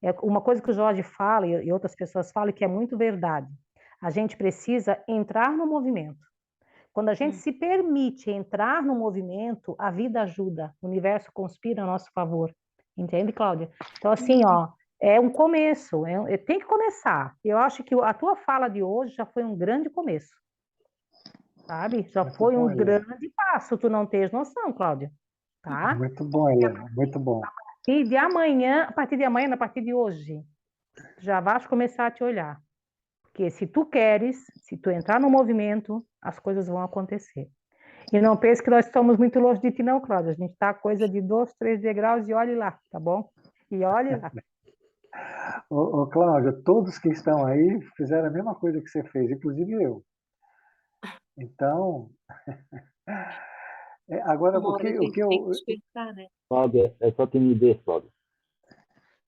é uma coisa que o Jorge fala e outras pessoas falam que é muito verdade. A gente precisa entrar no movimento. Quando a gente se permite entrar no movimento, a vida ajuda, o universo conspira a nosso favor. Entende, Cláudia? Então, assim, ó, é um começo, tem que começar. Eu acho que a tua fala de hoje já foi um grande começo, sabe? Já Muito foi bom, um Helena. grande passo, tu não tens noção, Cláudia, tá? Muito bom, Helena. Muito bom. E de amanhã, a partir de amanhã, a partir de hoje, já vais começar a te olhar. Porque se tu queres, se tu entrar no movimento, as coisas vão acontecer. E não pense que nós estamos muito longe de ti, não, Cláudia. A gente está coisa de 2, 3 degraus e olhe lá, tá bom? E olhe lá. Cláudia, todos que estão aí fizeram a mesma coisa que você fez, inclusive eu. Então, agora Uma hora a o gente que tem que eu. despertar, né? Cláudia, é só timidez, Cláudia.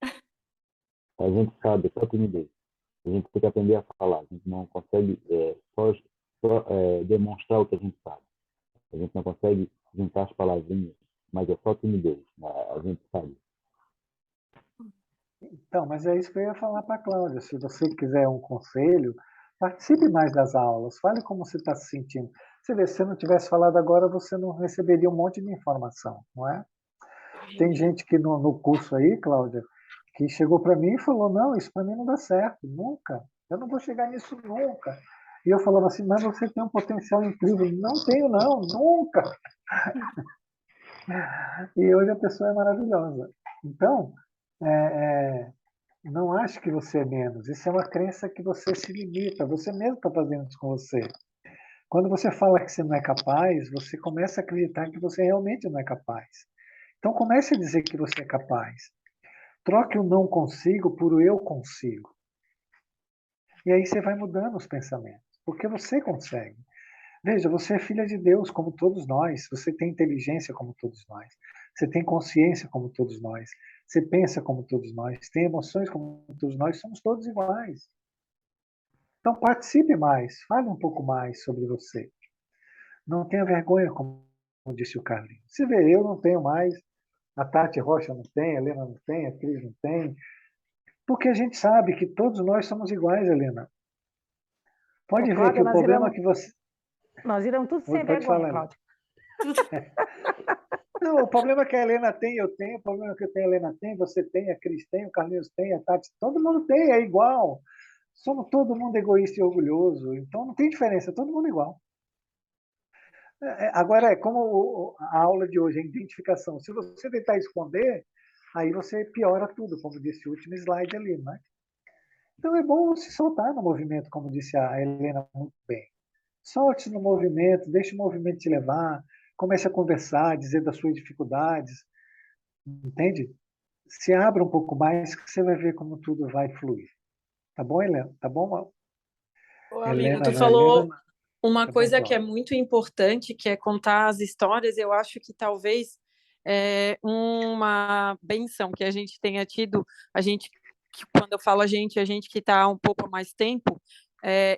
A gente sabe, é só timidez. A gente tem que aprender a falar. A gente não consegue só demonstrar o que a gente sabe. A gente não consegue juntar as palavrinhas, mas é só timidez. A gente sabe. Então, mas é isso que eu ia falar para a Cláudia. Se você quiser um conselho, participe mais das aulas, fale como você está se sentindo. Você vê, se você não tivesse falado agora, você não receberia um monte de informação, não é? Tem gente que no curso aí, Cláudia, que chegou para mim e falou, não, isso para mim não dá certo, nunca. Eu não vou chegar nisso nunca. E eu falava assim, mas você tem um potencial incrível. Não tenho, não, nunca. E hoje a pessoa é maravilhosa. Então, não ache que você é menos. Isso é uma crença que você se limita. Você mesmo está fazendo isso com você. Quando você fala que você não é capaz, você começa a acreditar que você realmente não é capaz. Então comece a dizer que você é capaz. Troque o não consigo por o eu consigo. E aí você vai mudando os pensamentos, porque você consegue. Veja, você é filha de Deus, como todos nós. Você tem inteligência, como todos nós. Você tem consciência, como todos nós. Você pensa, como todos nós. Tem emoções, como todos nós. Somos todos iguais. Então, participe mais. Fale um pouco mais sobre você. Não tenha vergonha, como disse o Carlinhos. Se vê, eu não tenho mais. A Tati Rocha não tem, a Helena não tem, a Cris não tem. Porque a gente sabe que todos nós somos iguais, Helena. Ô, Pode ver que Cláudia, o problema é que você. nós iremos tudo sem Pode vergonha, falar, Helena. Cláudia. Não, o problema é que a Helena tem, eu tenho, o problema é que eu tenho, a Helena tem, você tem, a Cris tem, o Carlinhos tem, a Tati, todo mundo tem, é igual. Somos todo mundo egoísta e orgulhoso, então não tem diferença, todo mundo igual. Agora, é como a aula de hoje, a identificação. Se você tentar esconder, aí você piora tudo, como disse o último slide ali, né? Então é bom se soltar no movimento, como disse a Helena muito bem. Solte no movimento, deixe o movimento te levar, comece a conversar, dizer das suas dificuldades, entende? Se abra um pouco mais que você vai ver como tudo vai fluir. Tá bom, Helena? Tá bom? Ô, amigo, Helena, tu não, falou Helena, uma tá bom, coisa que é Cláudia. muito importante, que é contar as histórias. Eu acho que talvez uma benção que a gente tenha tido, quando eu falo a gente que está há um pouco mais tempo,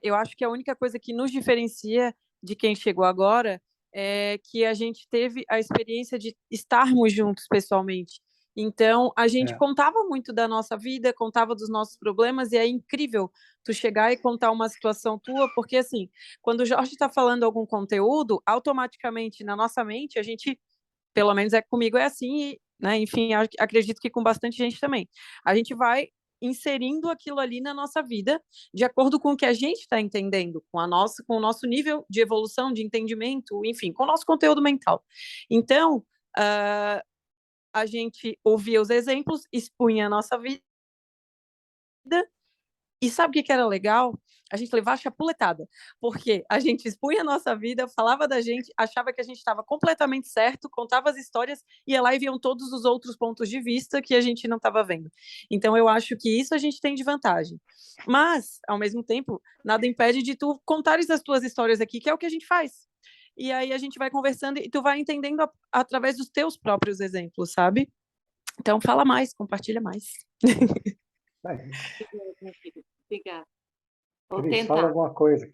eu acho que a única coisa que nos diferencia de quem chegou agora é que a gente teve a experiência de estarmos juntos pessoalmente. Então, a gente É. contava muito da nossa vida, contava dos nossos problemas, e é incrível tu chegar e contar uma situação tua, porque assim, quando o Jorge está falando algum conteúdo, automaticamente na nossa mente, a gente, pelo menos comigo é assim, né? Enfim, acredito que com bastante gente também. A gente vai inserindo aquilo ali na nossa vida, de acordo com o que a gente está entendendo, com o nosso nível de evolução, de entendimento, enfim, com o nosso conteúdo mental. Então, a gente ouvia os exemplos, expunha a nossa vida, e sabe o que era legal? A gente levar a chapuletada, porque a gente expunha a nossa vida, falava da gente, achava que a gente estava completamente certo, contava as histórias, ia lá e viam todos os outros pontos de vista que a gente não estava vendo. Então, eu acho que isso a gente tem de vantagem. Mas, ao mesmo tempo, nada impede de tu contares as tuas histórias aqui, que é o que a gente faz. E aí a gente vai conversando e tu vai entendendo através dos teus próprios exemplos, sabe? Então, fala mais, compartilha mais. Aí, Obrigada, minha filha. Obrigada. Vou Cris, fala tentar. alguma coisa.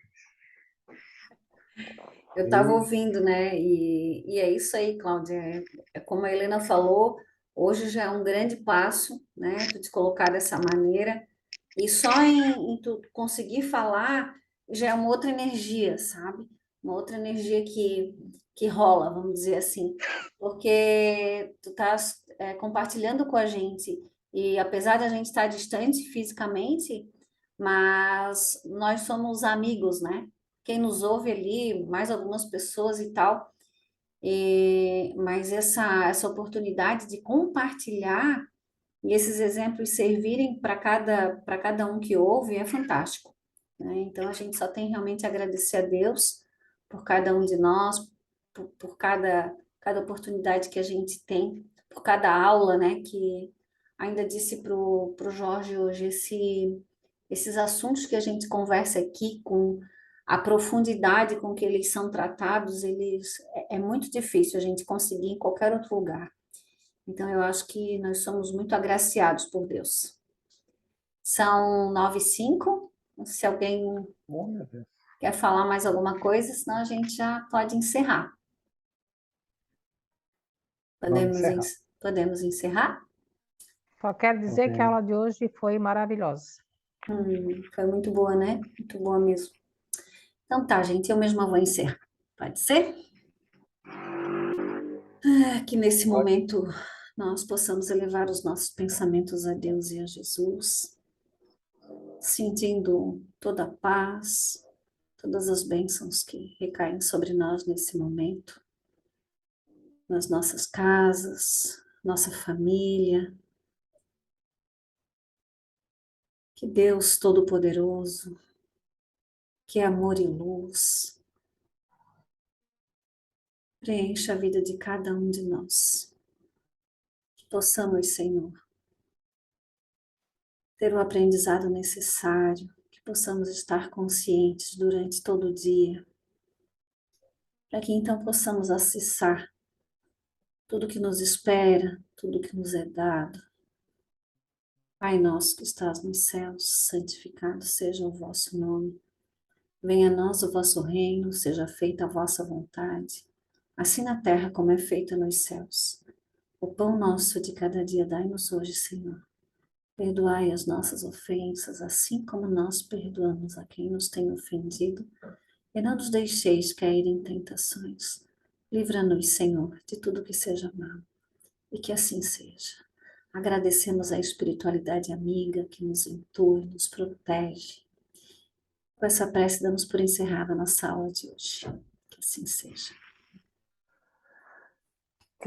Eu estava ouvindo, né? E é isso aí, Cláudia. É como a Helena falou, hoje já é um grande passo, né? Tu te colocar dessa maneira. E só em tu conseguir falar já é uma outra energia, sabe? Uma outra energia que rola, vamos dizer assim. Porque tu estás compartilhando com a gente. E apesar da gente estar distante fisicamente, mas nós somos amigos, né? Quem nos ouve ali, mais algumas pessoas e tal. Mas essa oportunidade de compartilhar e esses exemplos servirem para cada um que ouve é fantástico, né? Então a gente só tem realmente a agradecer a Deus por cada um de nós, por cada oportunidade que a gente tem, por cada aula, né? Que ainda disse pro Jorge hoje, esses assuntos que a gente conversa aqui com a profundidade com que eles são tratados, é muito difícil a gente conseguir em qualquer outro lugar. Então, eu acho que nós somos muito agraciados por Deus. São 9h05. Se alguém Oh, meu Deus. quer falar mais alguma coisa, senão a gente já pode encerrar. Vamos encerrar. Podemos encerrar? Só quero dizer que a Podemos. aula de hoje foi maravilhosa. Foi muito boa, né? Muito boa mesmo. Então tá, gente, eu mesma vou encerrar. Pode ser? Que nesse momento nós possamos elevar os nossos pensamentos a Deus e a Jesus, sentindo toda a paz, todas as bênçãos que recaem sobre nós nesse momento, nas nossas casas, nossa família. Que Deus Todo-Poderoso, que é amor e luz, preencha a vida de cada um de nós. Que possamos, Senhor, ter o aprendizado necessário, que possamos estar conscientes durante todo o dia, para que então possamos acessar tudo que nos espera, tudo que nos é dado. Pai nosso que estás nos céus, santificado seja o vosso nome. Venha a nós o vosso reino, seja feita a vossa vontade, assim na terra como é feita nos céus. O pão nosso de cada dia dai-nos hoje, Senhor. Perdoai as nossas ofensas, assim como nós perdoamos a quem nos tem ofendido, e não nos deixeis cair em tentações. Livra-nos, Senhor, de tudo que seja mal, e que assim seja. Agradecemos a espiritualidade amiga que nos intui, nos protege. Com essa prece, damos por encerrada a nossa aula de hoje. Que assim seja.